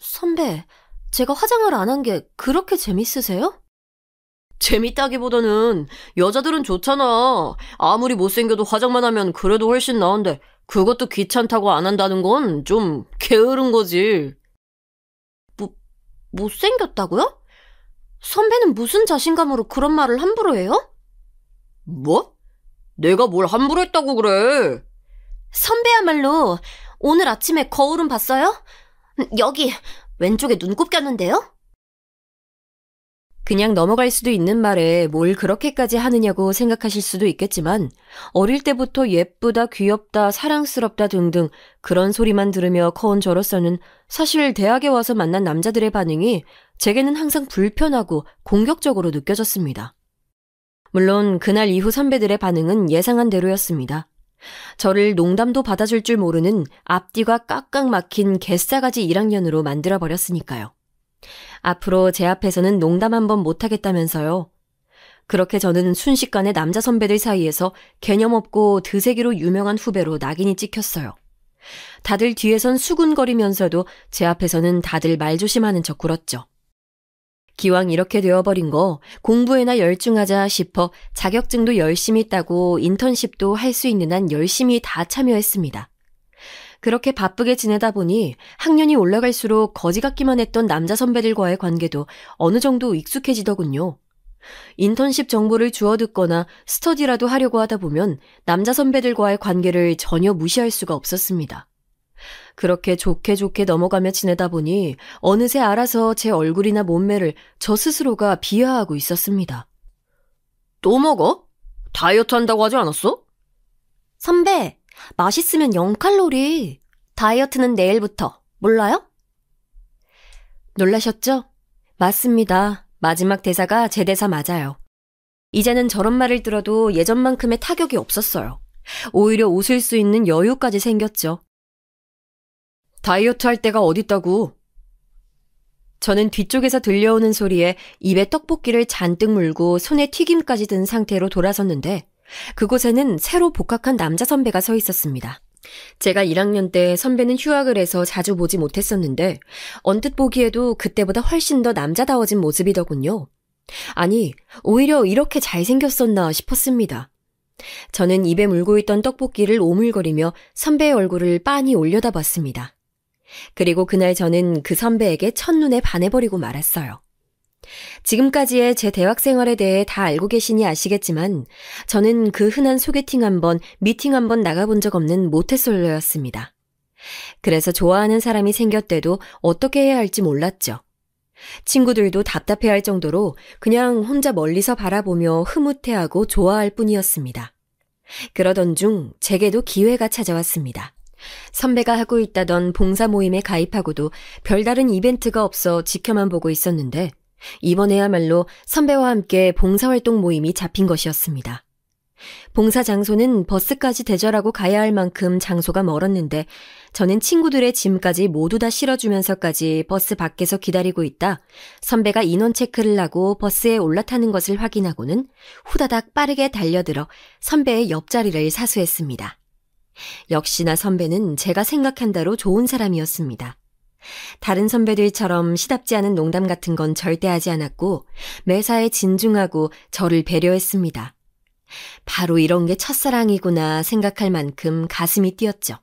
선배, 제가 화장을 안 한 게 그렇게 재밌으세요? 재밌다기보다는 여자들은 좋잖아. 아무리 못생겨도 화장만 하면 그래도 훨씬 나은데 그것도 귀찮다고 안 한다는 건 좀 게으른 거지. 못생겼다고요? 선배는 무슨 자신감으로 그런 말을 함부로 해요? 뭐? 내가 뭘 함부로 했다고 그래? 선배야말로 오늘 아침에 거울은 봤어요? 여기 왼쪽에 눈곱 꼈는데요? 그냥 넘어갈 수도 있는 말에 뭘 그렇게까지 하느냐고 생각하실 수도 있겠지만 어릴 때부터 예쁘다, 귀엽다, 사랑스럽다 등등 그런 소리만 들으며 커온 저로서는 사실 대학에 와서 만난 남자들의 반응이 제게는 항상 불편하고 공격적으로 느껴졌습니다. 물론 그날 이후 선배들의 반응은 예상한 대로였습니다. 저를 농담도 받아줄 줄 모르는 앞뒤가 깍깍 막힌 개싸가지 1학년으로 만들어버렸으니까요. 앞으로 제 앞에서는 농담 한번 못하겠다면서요. 그렇게 저는 순식간에 남자 선배들 사이에서 개념 없고 드세기로 유명한 후배로 낙인이 찍혔어요. 다들 뒤에선 수군거리면서도 제 앞에서는 다들 말조심하는 척 굴었죠. 기왕 이렇게 되어버린 거 공부에나 열중하자 싶어 자격증도 열심히 따고 인턴십도 할 수 있는 한 열심히 다 참여했습니다. 그렇게 바쁘게 지내다 보니 학년이 올라갈수록 거지 같기만 했던 남자 선배들과의 관계도 어느 정도 익숙해지더군요. 인턴십 정보를 주워 듣거나 스터디라도 하려고 하다 보면 남자 선배들과의 관계를 전혀 무시할 수가 없었습니다. 그렇게 좋게 넘어가며 지내다 보니 어느새 알아서 제 얼굴이나 몸매를 저 스스로가 비하하고 있었습니다. 또 먹어? 다이어트 한다고 하지 않았어? 선배, 맛있으면 0칼로리. 다이어트는 내일부터. 몰라요? 놀라셨죠? 맞습니다. 마지막 대사가 제 대사 맞아요. 이제는 저런 말을 들어도 예전만큼의 타격이 없었어요. 오히려 웃을 수 있는 여유까지 생겼죠. 다이어트 할 때가 어딨다고. 저는 뒤쪽에서 들려오는 소리에 입에 떡볶이를 잔뜩 물고 손에 튀김까지 든 상태로 돌아섰는데 그곳에는 새로 복학한 남자 선배가 서 있었습니다. 제가 1학년 때 선배는 휴학을 해서 자주 보지 못했었는데 언뜻 보기에도 그때보다 훨씬 더 남자다워진 모습이더군요. 아니, 오히려 이렇게 잘생겼었나 싶었습니다. 저는 입에 물고 있던 떡볶이를 오물거리며 선배의 얼굴을 빤히 올려다봤습니다. 그리고 그날 저는 그 선배에게 첫눈에 반해버리고 말았어요. 지금까지의 제 대학 생활에 대해 다 알고 계시니 아시겠지만 저는 그 흔한 소개팅 한번, 미팅 한번 나가본 적 없는 모태솔로였습니다. 그래서 좋아하는 사람이 생겼대도 어떻게 해야 할지 몰랐죠. 친구들도 답답해할 정도로 그냥 혼자 멀리서 바라보며 흐뭇해하고 좋아할 뿐이었습니다. 그러던 중 제게도 기회가 찾아왔습니다. 선배가 하고 있다던 봉사 모임에 가입하고도 별다른 이벤트가 없어 지켜만 보고 있었는데 이번에야말로 선배와 함께 봉사활동 모임이 잡힌 것이었습니다. 봉사 장소는 버스까지 대절하고 가야 할 만큼 장소가 멀었는데 저는 친구들의 짐까지 모두 다 실어주면서까지 버스 밖에서 기다리고 있다 선배가 인원 체크를 하고 버스에 올라타는 것을 확인하고는 후다닥 빠르게 달려들어 선배의 옆자리를 사수했습니다. 역시나 선배는 제가 생각한 대로 좋은 사람이었습니다. 다른 선배들처럼 시답지 않은 농담 같은 건 절대 하지 않았고 매사에 진중하고 저를 배려했습니다. 바로 이런 게 첫사랑이구나 생각할 만큼 가슴이 뛰었죠.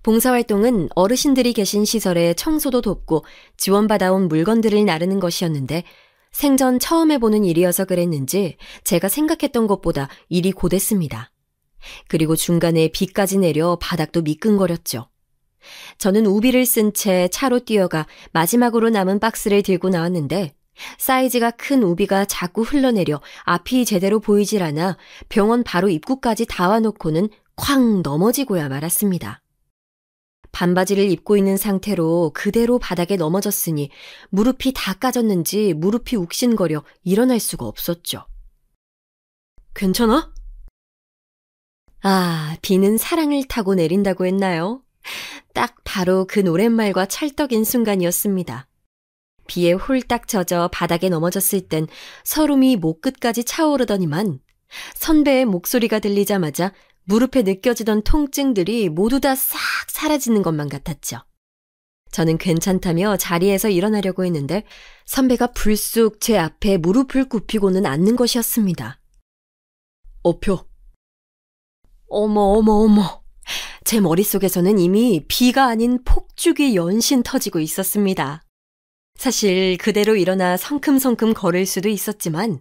봉사활동은 어르신들이 계신 시설에 청소도 돕고 지원받아온 물건들을 나르는 것이었는데 생전 처음 해보는 일이어서 그랬는지 제가 생각했던 것보다 일이 고됐습니다. 그리고 중간에 비까지 내려 바닥도 미끈거렸죠. 저는 우비를 쓴 채 차로 뛰어가 마지막으로 남은 박스를 들고 나왔는데 사이즈가 큰 우비가 자꾸 흘러내려 앞이 제대로 보이질 않아 병원 바로 입구까지 다 와놓고는 쾅 넘어지고야 말았습니다. 반바지를 입고 있는 상태로 그대로 바닥에 넘어졌으니 무릎이 다 까졌는지 무릎이 욱신거려 일어날 수가 없었죠. 괜찮아? 아, 비는 사랑을 타고 내린다고 했나요? 딱 바로 그 노랫말과 찰떡인 순간이었습니다. 비에 홀딱 젖어 바닥에 넘어졌을 땐 서름이 목 끝까지 차오르더니만 선배의 목소리가 들리자마자 무릎에 느껴지던 통증들이 모두 다 싹 사라지는 것만 같았죠. 저는 괜찮다며 자리에서 일어나려고 했는데 선배가 불쑥 제 앞에 무릎을 굽히고는 앉는 것이었습니다. 엎혀. 어머. 제 머릿속에서는 이미 비가 아닌 폭죽이 연신 터지고 있었습니다. 사실 그대로 일어나 성큼성큼 걸을 수도 있었지만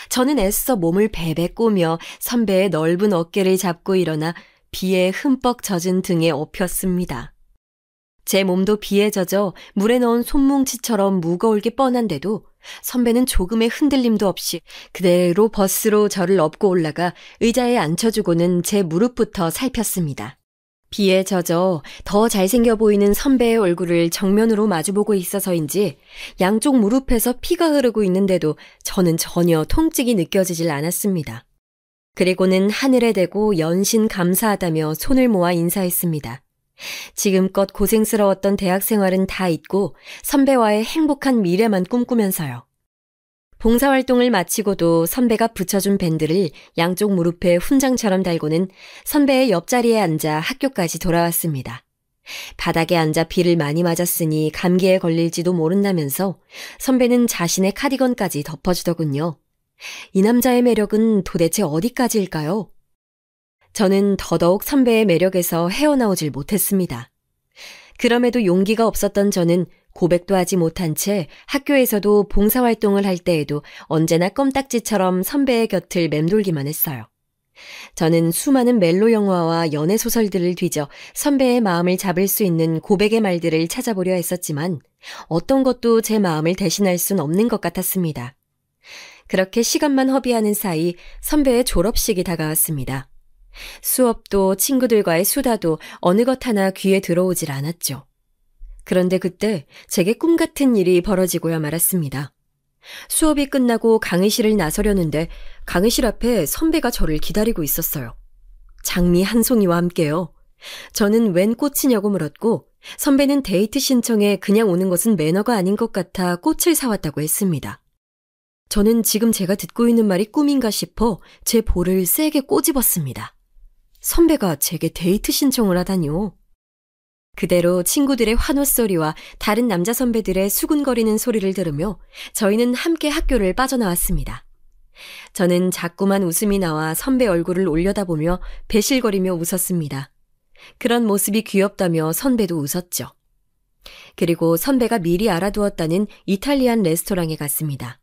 저는 애써 몸을 베베 꼬며 선배의 넓은 어깨를 잡고 일어나 비에 흠뻑 젖은 등에 엎였습니다. 제 몸도 비에 젖어 물에 넣은 손뭉치처럼 무거울 게 뻔한데도 선배는 조금의 흔들림도 없이 그대로 버스로 저를 업고 올라가 의자에 앉혀주고는 제 무릎부터 살폈습니다. 비에 젖어 더 잘생겨 보이는 선배의 얼굴을 정면으로 마주보고 있어서인지 양쪽 무릎에서 피가 흐르고 있는데도 저는 전혀 통증이 느껴지질 않았습니다. 그리고는 하늘에 대고 연신 감사하다며 손을 모아 인사했습니다. 지금껏 고생스러웠던 대학 생활은 다 잊고 선배와의 행복한 미래만 꿈꾸면서요. 봉사활동을 마치고도 선배가 붙여준 밴드를 양쪽 무릎에 훈장처럼 달고는 선배의 옆자리에 앉아 학교까지 돌아왔습니다. 바닥에 앉아 비를 많이 맞았으니 감기에 걸릴지도 모른다면서 선배는 자신의 카디건까지 덮어주더군요. 이 남자의 매력은 도대체 어디까지일까요? 저는 더더욱 선배의 매력에서 헤어나오질 못했습니다. 그럼에도 용기가 없었던 저는 고백도 하지 못한 채 학교에서도 봉사활동을 할 때에도 언제나 껌딱지처럼 선배의 곁을 맴돌기만 했어요. 저는 수많은 멜로 영화와 연애 소설들을 뒤져 선배의 마음을 잡을 수 있는 고백의 말들을 찾아보려 했었지만 어떤 것도 제 마음을 대신할 순 없는 것 같았습니다. 그렇게 시간만 허비하는 사이 선배의 졸업식이 다가왔습니다. 수업도 친구들과의 수다도 어느 것 하나 귀에 들어오질 않았죠. 그런데 그때 제게 꿈 같은 일이 벌어지고야 말았습니다. 수업이 끝나고 강의실을 나서려는데 강의실 앞에 선배가 저를 기다리고 있었어요. 장미 한 송이와 함께요. 저는 웬 꽃이냐고 물었고 선배는 데이트 신청에 그냥 오는 것은 매너가 아닌 것 같아 꽃을 사왔다고 했습니다. 저는 지금 제가 듣고 있는 말이 꿈인가 싶어 제 볼을 세게 꼬집었습니다. 선배가 제게 데이트 신청을 하다니요. 그대로 친구들의 환호소리와 다른 남자 선배들의 수군거리는 소리를 들으며 저희는 함께 학교를 빠져나왔습니다. 저는 자꾸만 웃음이 나와 선배 얼굴을 올려다보며 배실거리며 웃었습니다. 그런 모습이 귀엽다며 선배도 웃었죠. 그리고 선배가 미리 알아두었다는 이탈리안 레스토랑에 갔습니다.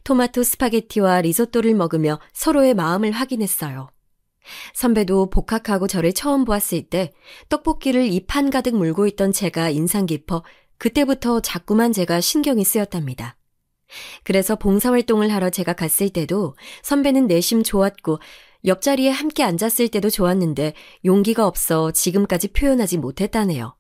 토마토 스파게티와 리조또를 먹으며 서로의 마음을 확인했어요. 선배도 복학하고 저를 처음 보았을 때 떡볶이를 입 한가득 물고 있던 제가 인상 깊어 그때부터 자꾸만 제가 신경이 쓰였답니다. 그래서 봉사활동을 하러 제가 갔을 때도 선배는 내심 좋았고 옆자리에 함께 앉았을 때도 좋았는데 용기가 없어 지금까지 표현하지 못했다네요.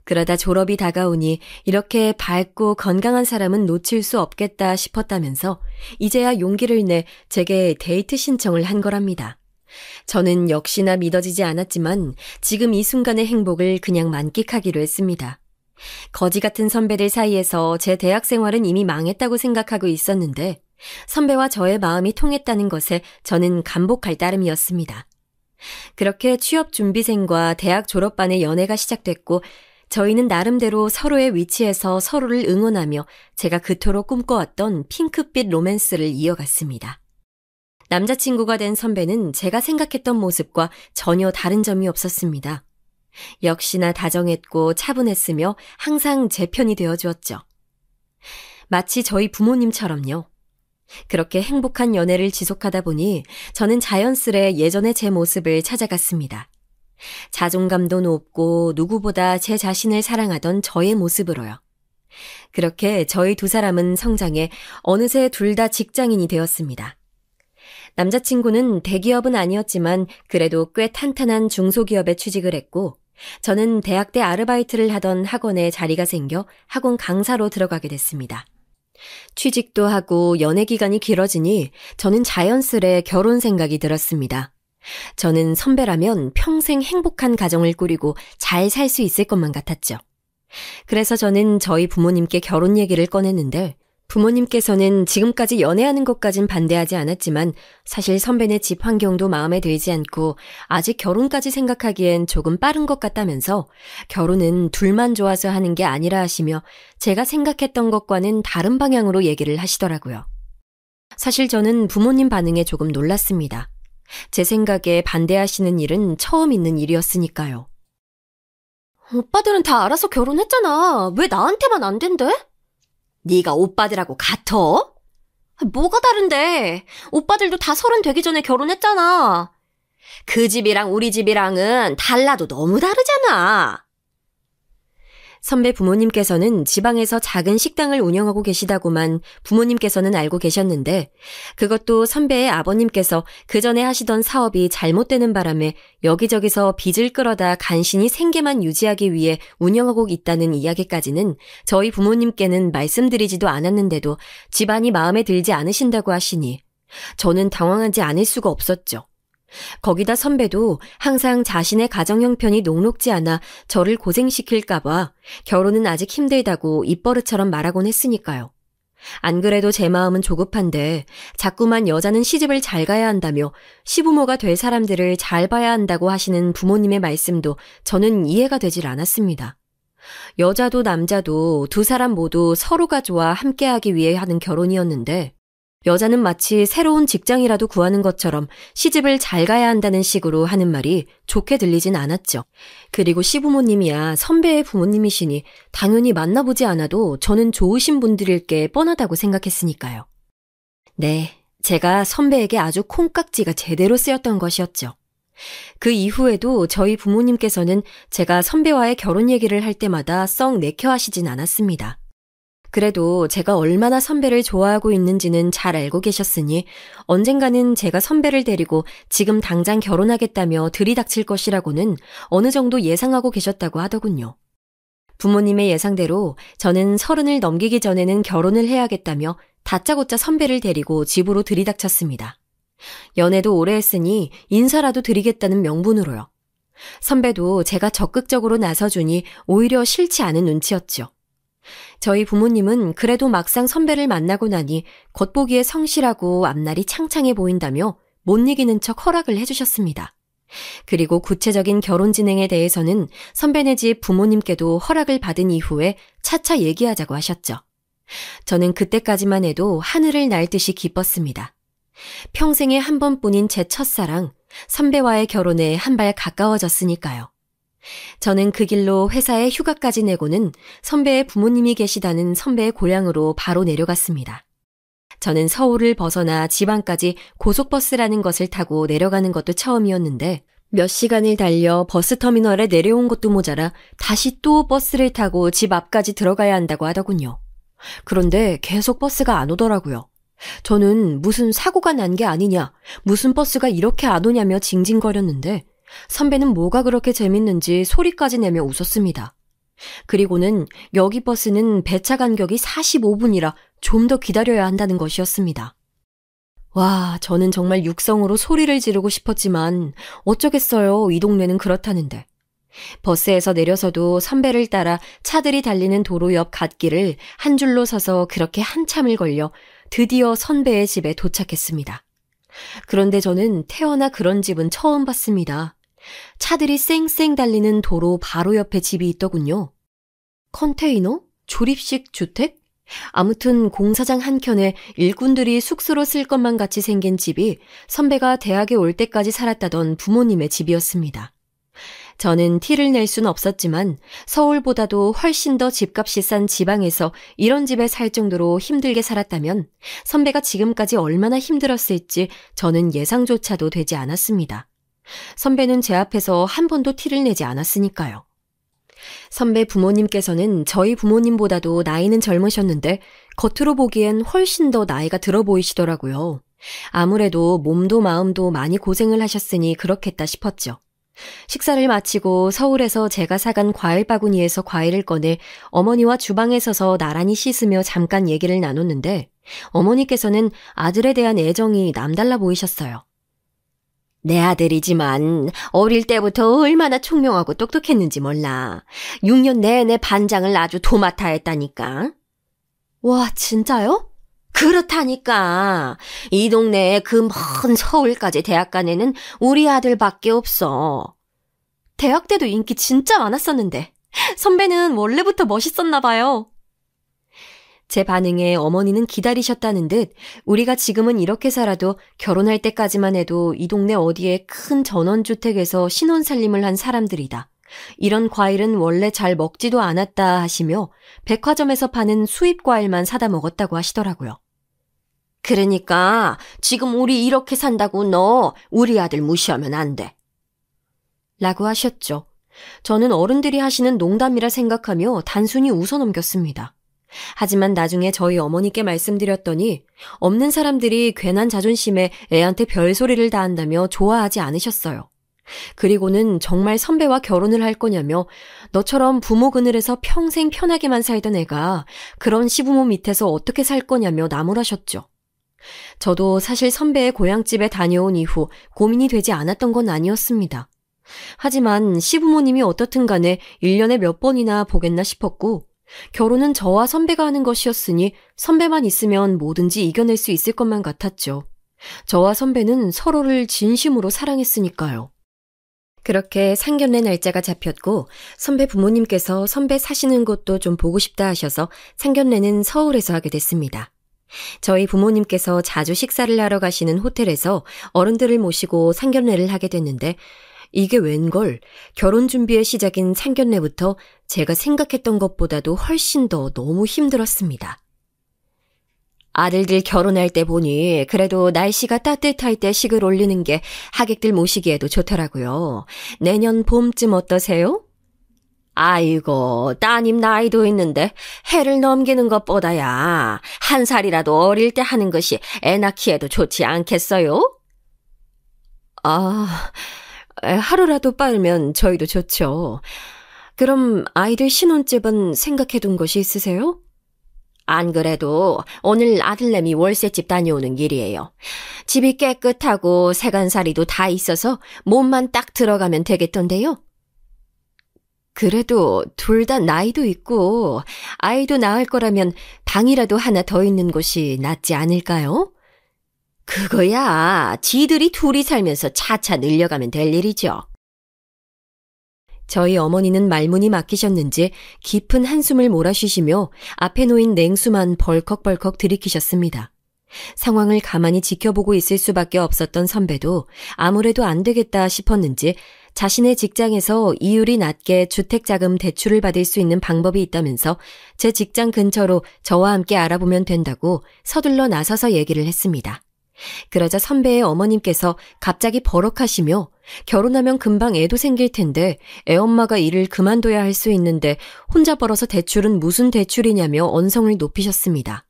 그러다 졸업이 다가오니 이렇게 밝고 건강한 사람은 놓칠 수 없겠다 싶었다면서 이제야 용기를 내 제게 데이트 신청을 한 거랍니다. 저는 역시나 믿어지지 않았지만 지금 이 순간의 행복을 그냥 만끽하기로 했습니다. 거지 같은 선배들 사이에서 제 대학 생활은 이미 망했다고 생각하고 있었는데 선배와 저의 마음이 통했다는 것에 저는 감복할 따름이었습니다. 그렇게 취업 준비생과 대학 졸업반의 연애가 시작됐고 저희는 나름대로 서로의 위치에서 서로를 응원하며 제가 그토록 꿈꿔왔던 핑크빛 로맨스를 이어갔습니다. 남자친구가 된 선배는 제가 생각했던 모습과 전혀 다른 점이 없었습니다. 역시나 다정했고 차분했으며 항상 제 편이 되어주었죠. 마치 저희 부모님처럼요. 그렇게 행복한 연애를 지속하다 보니 저는 자연스레 예전의 제 모습을 찾아갔습니다. 자존감도 높고 누구보다 제 자신을 사랑하던 저의 모습으로요. 그렇게 저희 두 사람은 성장해 어느새 둘 다 직장인이 되었습니다. 남자친구는 대기업은 아니었지만 그래도 꽤 탄탄한 중소기업에 취직을 했고 저는 대학 때 아르바이트를 하던 학원에 자리가 생겨 학원 강사로 들어가게 됐습니다. 취직도 하고 연애 기간이 길어지니 저는 자연스레 결혼 생각이 들었습니다. 저는 선배라면 평생 행복한 가정을 꾸리고 잘 살 수 있을 것만 같았죠. 그래서 저는 저희 부모님께 결혼 얘기를 꺼냈는데 부모님께서는 지금까지 연애하는 것까진 반대하지 않았지만 사실 선배네 집 환경도 마음에 들지 않고 아직 결혼까지 생각하기엔 조금 빠른 것 같다면서 결혼은 둘만 좋아서 하는 게 아니라 하시며 제가 생각했던 것과는 다른 방향으로 얘기를 하시더라고요. 사실 저는 부모님 반응에 조금 놀랐습니다. 제 생각에 반대하시는 일은 처음 있는 일이었으니까요. 오빠들은 다 알아서 결혼했잖아. 왜 나한테만 안 된대? 네가 오빠들하고 같아? 뭐가 다른데? 오빠들도 다 30 되기 전에 결혼했잖아. 그 집이랑 우리 집이랑은 달라도 너무 다르잖아. 선배 부모님께서는 지방에서 작은 식당을 운영하고 계시다고만 부모님께서는 알고 계셨는데 그것도 선배의 아버님께서 그 전에 하시던 사업이 잘못되는 바람에 여기저기서 빚을 끌어다 간신히 생계만 유지하기 위해 운영하고 있다는 이야기까지는 저희 부모님께는 말씀드리지도 않았는데도 집안이 마음에 들지 않으신다고 하시니 저는 당황하지 않을 수가 없었죠. 거기다 선배도 항상 자신의 가정 형편이 녹록지 않아 저를 고생시킬까봐 결혼은 아직 힘들다고 입버릇처럼 말하곤 했으니까요. 안 그래도 제 마음은 조급한데 자꾸만 여자는 시집을 잘 가야 한다며 시부모가 될 사람들을 잘 봐야 한다고 하시는 부모님의 말씀도 저는 이해가 되질 않았습니다. 여자도 남자도 두 사람 모두 서로가 좋아 함께하기 위해 하는 결혼이었는데 여자는 마치 새로운 직장이라도 구하는 것처럼 시집을 잘 가야 한다는 식으로 하는 말이 좋게 들리진 않았죠. 그리고 시부모님이야 선배의 부모님이시니 당연히 만나보지 않아도 저는 좋으신 분들일 게 뻔하다고 생각했으니까요. 네, 제가 선배에게 아주 콩깍지가 제대로 쓰였던 것이었죠. 그 이후에도 저희 부모님께서는 제가 선배와의 결혼 얘기를 할 때마다 썩 내켜하시진 않았습니다. 그래도 제가 얼마나 선배를 좋아하고 있는지는 잘 알고 계셨으니 언젠가는 제가 선배를 데리고 지금 당장 결혼하겠다며 들이닥칠 것이라고는 어느 정도 예상하고 계셨다고 하더군요. 부모님의 예상대로 저는 30을 넘기기 전에는 결혼을 해야겠다며 다짜고짜 선배를 데리고 집으로 들이닥쳤습니다. 연애도 오래 했으니 인사라도 드리겠다는 명분으로요. 선배도 제가 적극적으로 나서주니 오히려 싫지 않은 눈치였죠. 저희 부모님은 그래도 막상 선배를 만나고 나니 겉보기에 성실하고 앞날이 창창해 보인다며 못 이기는 척 허락을 해주셨습니다. 그리고 구체적인 결혼 진행에 대해서는 선배네 집 부모님께도 허락을 받은 이후에 차차 얘기하자고 하셨죠. 저는 그때까지만 해도 하늘을 날 듯이 기뻤습니다. 평생에 한 번뿐인 제 첫사랑, 선배와의 결혼에 한 발 가까워졌으니까요. 저는 그 길로 회사에 휴가까지 내고는 선배의 부모님이 계시다는 선배의 고향으로 바로 내려갔습니다. 저는 서울을 벗어나 지방까지 고속버스라는 것을 타고 내려가는 것도 처음이었는데 몇 시간을 달려 버스터미널에 내려온 것도 모자라 다시 또 버스를 타고 집 앞까지 들어가야 한다고 하더군요. 그런데 계속 버스가 안 오더라고요. 저는 무슨 사고가 난 게 아니냐, 무슨 버스가 이렇게 안 오냐며 징징거렸는데 선배는 뭐가 그렇게 재밌는지 소리까지 내며 웃었습니다. 그리고는 여기 버스는 배차 간격이 45분이라 좀 더 기다려야 한다는 것이었습니다. 와, 저는 정말 육성으로 소리를 지르고 싶었지만 어쩌겠어요. 이 동네는 그렇다는데. 버스에서 내려서도 선배를 따라 차들이 달리는 도로 옆 갓길을 한 줄로 서서 그렇게 한참을 걸려 드디어 선배의 집에 도착했습니다. 그런데 저는 태어나 그런 집은 처음 봤습니다. 차들이 쌩쌩 달리는 도로 바로 옆에 집이 있더군요. 컨테이너? 조립식 주택? 아무튼 공사장 한켠에 일꾼들이 숙소로 쓸 것만 같이 생긴 집이 선배가 대학에 올 때까지 살았다던 부모님의 집이었습니다. 저는 티를 낼 수는 없었지만 서울보다도 훨씬 더 집값이 싼 지방에서 이런 집에 살 정도로 힘들게 살았다면 선배가 지금까지 얼마나 힘들었을지 저는 예상조차도 되지 않았습니다. 선배는 제 앞에서 한 번도 티를 내지 않았으니까요. 선배 부모님께서는 저희 부모님보다도 나이는 젊으셨는데 겉으로 보기엔 훨씬 더 나이가 들어 보이시더라고요. 아무래도 몸도 마음도 많이 고생을 하셨으니 그렇겠다 싶었죠. 식사를 마치고 서울에서 제가 사간 과일 바구니에서 과일을 꺼내 어머니와 주방에 서서 나란히 씻으며 잠깐 얘기를 나눴는데 어머니께서는 아들에 대한 애정이 남달라 보이셨어요. 내 아들이지만 어릴 때부터 얼마나 총명하고 똑똑했는지 몰라. 6년 내내 반장을 아주 도맡아 했다니까. 와, 진짜요? 그렇다니까. 이 동네에 그 먼 서울까지 대학 간 애는 우리 아들밖에 없어. 대학 때도 인기 진짜 많았었는데 선배는 원래부터 멋있었나 봐요. 제 반응에 어머니는 기다리셨다는 듯 우리가 지금은 이렇게 살아도 결혼할 때까지만 해도 이 동네 어디에 큰 전원주택에서 신혼살림을 한 사람들이다. 이런 과일은 원래 잘 먹지도 않았다 하시며 백화점에서 파는 수입 과일만 사다 먹었다고 하시더라고요. 그러니까 지금 우리 이렇게 산다고 너 우리 아들 무시하면 안 돼. 라고 하셨죠. 저는 어른들이 하시는 농담이라 생각하며 단순히 웃어넘겼습니다. 하지만 나중에 저희 어머니께 말씀드렸더니 없는 사람들이 괜한 자존심에 애한테 별소리를 다 한다며 좋아하지 않으셨어요. 그리고는 정말 선배와 결혼을 할 거냐며 너처럼 부모 그늘에서 평생 편하게만 살던 애가 그런 시부모 밑에서 어떻게 살 거냐며 나무라셨죠. 저도 사실 선배의 고향집에 다녀온 이후 고민이 되지 않았던 건 아니었습니다. 하지만 시부모님이 어떻든 간에 1년에 몇 번이나 보겠나 싶었고 결혼은 저와 선배가 하는 것이었으니 선배만 있으면 뭐든지 이겨낼 수 있을 것만 같았죠. 저와 선배는 서로를 진심으로 사랑했으니까요. 그렇게 상견례 날짜가 잡혔고 선배 부모님께서 선배 사시는 곳도 좀 보고 싶다 하셔서 상견례는 서울에서 하게 됐습니다. 저희 부모님께서 자주 식사를 하러 가시는 호텔에서 어른들을 모시고 상견례를 하게 됐는데 이게 웬걸 결혼 준비의 시작인 상견례부터 제가 생각했던 것보다도 훨씬 더 너무 힘들었습니다. 아들들 결혼할 때 보니 그래도 날씨가 따뜻할 때 식을 올리는 게 하객들 모시기에도 좋더라고요. 내년 봄쯤 어떠세요? 아이고, 따님 나이도 있는데 해를 넘기는 것보다야 1살이라도 어릴 때 하는 것이 애 낳기에도 좋지 않겠어요? 하루라도 빨면 저희도 좋죠. 그럼 아이들 신혼집은 생각해둔 곳이 있으세요? 안 그래도 오늘 아들내미 월세집 다녀오는 길이에요. 집이 깨끗하고 세간살이도 다 있어서 몸만 딱 들어가면 되겠던데요. 그래도 둘 다 나이도 있고 아이도 낳을 거라면 방이라도 하나 더 있는 곳이 낫지 않을까요? 그거야 지들이 둘이 살면서 차차 늘려가면 될 일이죠. 저희 어머니는 말문이 막히셨는지 깊은 한숨을 몰아쉬시며 앞에 놓인 냉수만 벌컥벌컥 들이키셨습니다. 상황을 가만히 지켜보고 있을 수밖에 없었던 선배도 아무래도 안 되겠다 싶었는지 자신의 직장에서 이율이 낮게 주택자금 대출을 받을 수 있는 방법이 있다면서 제 직장 근처로 저와 함께 알아보면 된다고 서둘러 나서서 얘기를 했습니다. 그러자 선배의 어머님께서 갑자기 버럭하시며 결혼하면 금방 애도 생길 텐데 애엄마가 일을 그만둬야 할 수 있는데 혼자 벌어서 대출은 무슨 대출이냐며 언성을 높이셨습니다.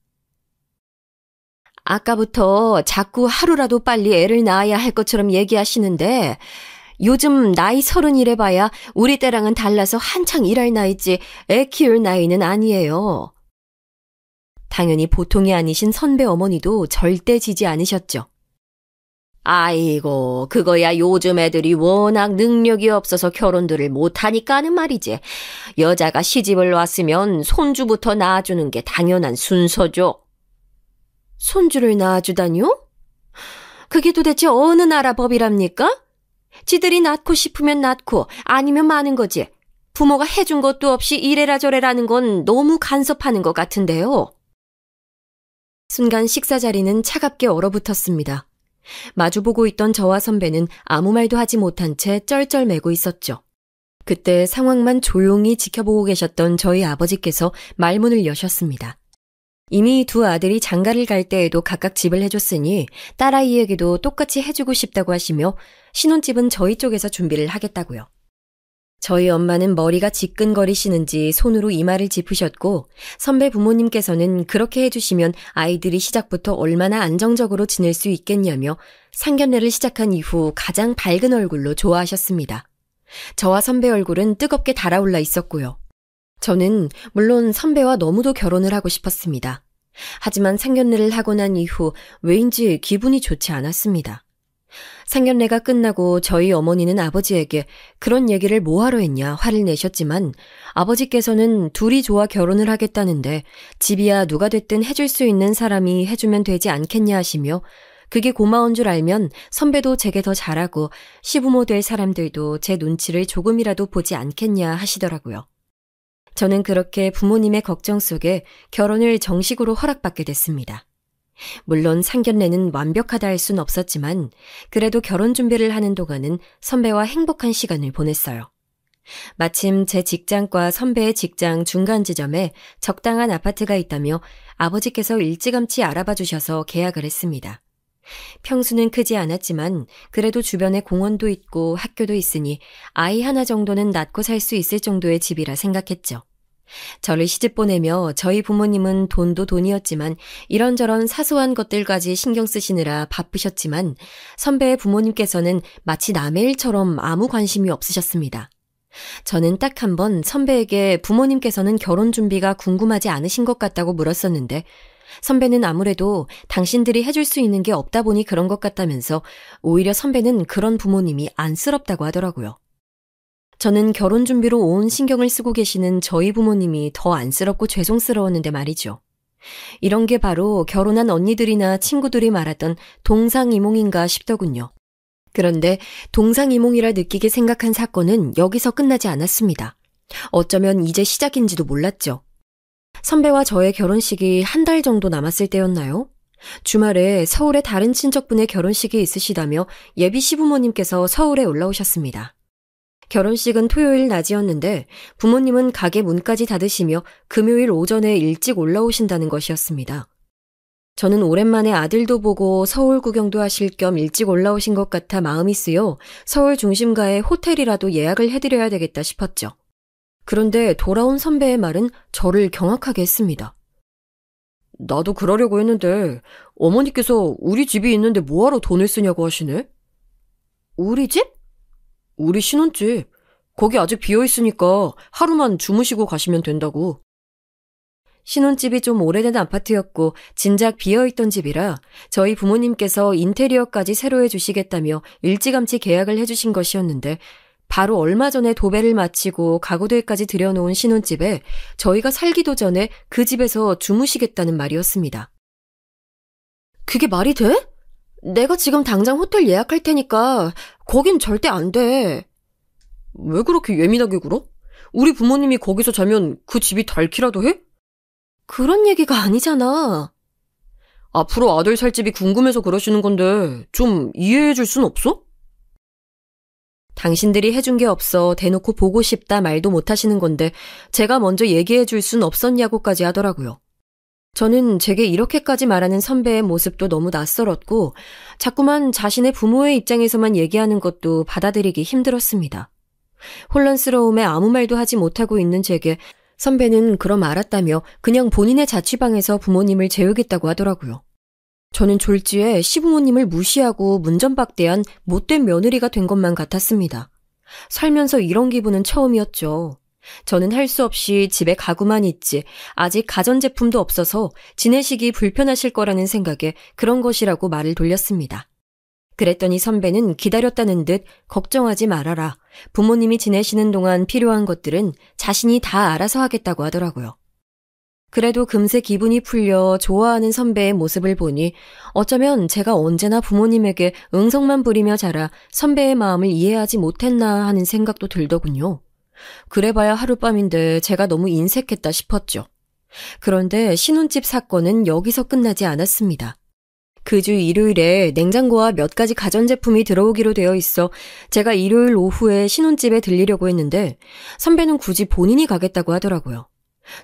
아까부터 자꾸 하루라도 빨리 애를 낳아야 할 것처럼 얘기하시는데 요즘 나이 30이래 봐야 우리 때랑은 달라서 한창 일할 나이지 애 키울 나이는 아니에요. 당연히 보통이 아니신 선배 어머니도 절대 지지 않으셨죠. 아이고, 그거야 요즘 애들이 워낙 능력이 없어서 결혼들을 못하니까 하는 말이지. 여자가 시집을 왔으면 손주부터 낳아주는 게 당연한 순서죠. 손주를 낳아주다뇨? 그게 도대체 어느 나라 법이랍니까? 지들이 낳고 싶으면 낳고 아니면 마는 거지. 부모가 해준 것도 없이 이래라 저래라는 건 너무 간섭하는 것 같은데요. 순간 식사 자리는 차갑게 얼어붙었습니다. 마주보고 있던 저와 선배는 아무 말도 하지 못한 채 쩔쩔매고 있었죠. 그때 상황만 조용히 지켜보고 계셨던 저희 아버지께서 말문을 여셨습니다. 이미 두 아들이 장가를 갈 때에도 각각 집을 해줬으니 딸아이에게도 똑같이 해주고 싶다고 하시며 신혼집은 저희 쪽에서 준비를 하겠다고요. 저희 엄마는 머리가 지끈거리시는지 손으로 이마를 짚으셨고 선배 부모님께서는 그렇게 해주시면 아이들이 시작부터 얼마나 안정적으로 지낼 수 있겠냐며 상견례를 시작한 이후 가장 밝은 얼굴로 좋아하셨습니다. 저와 선배 얼굴은 뜨겁게 달아올라 있었고요. 저는 물론 선배와 너무도 결혼을 하고 싶었습니다. 하지만 상견례를 하고 난 이후 왜인지 기분이 좋지 않았습니다. 상견례가 끝나고 저희 어머니는 아버지에게 그런 얘기를 뭐하러 했냐 화를 내셨지만 아버지께서는 둘이 좋아 결혼을 하겠다는데 집이야 누가 됐든 해줄 수 있는 사람이 해주면 되지 않겠냐 하시며 그게 고마운 줄 알면 선배도 제게 더 잘하고 시부모 될 사람들도 제 눈치를 조금이라도 보지 않겠냐 하시더라고요. 저는 그렇게 부모님의 걱정 속에 결혼을 정식으로 허락받게 됐습니다. 물론 상견례는 완벽하다 할 순 없었지만 그래도 결혼 준비를 하는 동안은 선배와 행복한 시간을 보냈어요. 마침 제 직장과 선배의 직장 중간 지점에 적당한 아파트가 있다며 아버지께서 일찌감치 알아봐 주셔서 계약을 했습니다. 평수는 크지 않았지만 그래도 주변에 공원도 있고 학교도 있으니 아이 하나 정도는 낳고 살 수 있을 정도의 집이라 생각했죠. 저를 시집 보내며 저희 부모님은 돈도 돈이었지만 이런저런 사소한 것들까지 신경 쓰시느라 바쁘셨지만 선배의 부모님께서는 마치 남의 일처럼 아무 관심이 없으셨습니다. 저는 딱 한 번 선배에게 부모님께서는 결혼 준비가 궁금하지 않으신 것 같다고 물었었는데 선배는 아무래도 당신들이 해줄 수 있는 게 없다 보니 그런 것 같다면서 오히려 선배는 그런 부모님이 안쓰럽다고 하더라고요. 저는 결혼 준비로 온 신경을 쓰고 계시는 저희 부모님이 더 안쓰럽고 죄송스러웠는데 말이죠. 이런 게 바로 결혼한 언니들이나 친구들이 말하던 동상이몽인가 싶더군요. 그런데 동상이몽이라 느끼게 생각한 사건은 여기서 끝나지 않았습니다. 어쩌면 이제 시작인지도 몰랐죠. 선배와 저의 결혼식이 한 달 정도 남았을 때였나요? 주말에 서울에 다른 친척분의 결혼식이 있으시다며 예비 시부모님께서 서울에 올라오셨습니다. 결혼식은 토요일 낮이었는데 부모님은 가게 문까지 닫으시며 금요일 오전에 일찍 올라오신다는 것이었습니다. 저는 오랜만에 아들도 보고 서울 구경도 하실 겸 일찍 올라오신 것 같아 마음이 쓰여 서울 중심가에 호텔이라도 예약을 해드려야 되겠다 싶었죠. 그런데 돌아온 선배의 말은 저를 경악하게 했습니다. 나도 그러려고 했는데 어머니께서 우리 집이 있는데 뭐하러 돈을 쓰냐고 하시네? 우리 집? 우리 신혼집. 거기 아직 비어있으니까 하루만 주무시고 가시면 된다고. 신혼집이 좀 오래된 아파트였고 진작 비어있던 집이라 저희 부모님께서 인테리어까지 새로 해주시겠다며 일찌감치 계약을 해주신 것이었는데 바로 얼마 전에 도배를 마치고 가구들까지 들여놓은 신혼집에 저희가 살기도 전에 그 집에서 주무시겠다는 말이었습니다. 그게 말이 돼? 내가 지금 당장 호텔 예약할 테니까 거긴 절대 안 돼. 왜 그렇게 예민하게 굴어? 우리 부모님이 거기서 자면 그 집이 닳기라도 해? 그런 얘기가 아니잖아. 앞으로 아들 살 집이 궁금해서 그러시는 건데 좀 이해해 줄 순 없어? 당신들이 해준 게 없어 대놓고 보고 싶다 말도 못 하시는 건데 제가 먼저 얘기해 줄 순 없었냐고까지 하더라고요. 저는 제게 이렇게까지 말하는 선배의 모습도 너무 낯설었고 자꾸만 자신의 부모의 입장에서만 얘기하는 것도 받아들이기 힘들었습니다. 혼란스러움에 아무 말도 하지 못하고 있는 제게 선배는 그럼 알았다며 그냥 본인의 자취방에서 부모님을 재우겠다고 하더라고요. 저는 졸지에 시부모님을 무시하고 문전박대한 못된 며느리가 된 것만 같았습니다. 살면서 이런 기분은 처음이었죠. 저는 할 수 없이 집에 가구만 있지 아직 가전제품도 없어서 지내시기 불편하실 거라는 생각에 그런 것이라고 말을 돌렸습니다. 그랬더니 선배는 기다렸다는 듯 걱정하지 말아라. 부모님이 지내시는 동안 필요한 것들은 자신이 다 알아서 하겠다고 하더라고요. 그래도 금세 기분이 풀려 좋아하는 선배의 모습을 보니 어쩌면 제가 언제나 부모님에게 응성만 부리며 자라 선배의 마음을 이해하지 못했나 하는 생각도 들더군요. 그래봐야 하룻밤인데 제가 너무 인색했다 싶었죠. 그런데 신혼집 사건은 여기서 끝나지 않았습니다. 그 주 일요일에 냉장고와 몇 가지 가전제품이 들어오기로 되어 있어 제가 일요일 오후에 신혼집에 들리려고 했는데 선배는 굳이 본인이 가겠다고 하더라고요.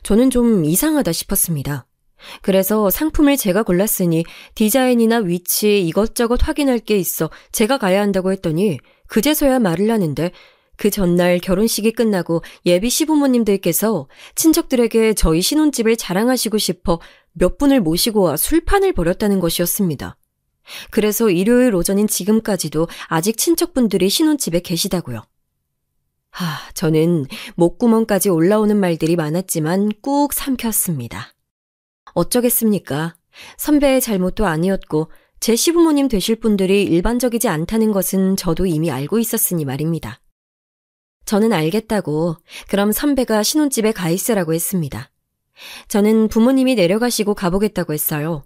저는 좀 이상하다 싶었습니다. 그래서 상품을 제가 골랐으니 디자인이나 위치 이것저것 확인할 게 있어 제가 가야 한다고 했더니 그제서야 말을 하는데 그 전날 결혼식이 끝나고 예비 시부모님들께서 친척들에게 저희 신혼집을 자랑하시고 싶어 몇 분을 모시고 와 술판을 벌였다는 것이었습니다. 그래서 일요일 오전인 지금까지도 아직 친척분들이 신혼집에 계시다고요. 저는 목구멍까지 올라오는 말들이 많았지만 꾹 삼켰습니다. 어쩌겠습니까? 선배의 잘못도 아니었고 제 시부모님 되실 분들이 일반적이지 않다는 것은 저도 이미 알고 있었으니 말입니다. 저는 알겠다고 그럼 선배가 신혼집에 가 있으라고 했습니다. 저는 부모님이 내려가시고 가보겠다고 했어요.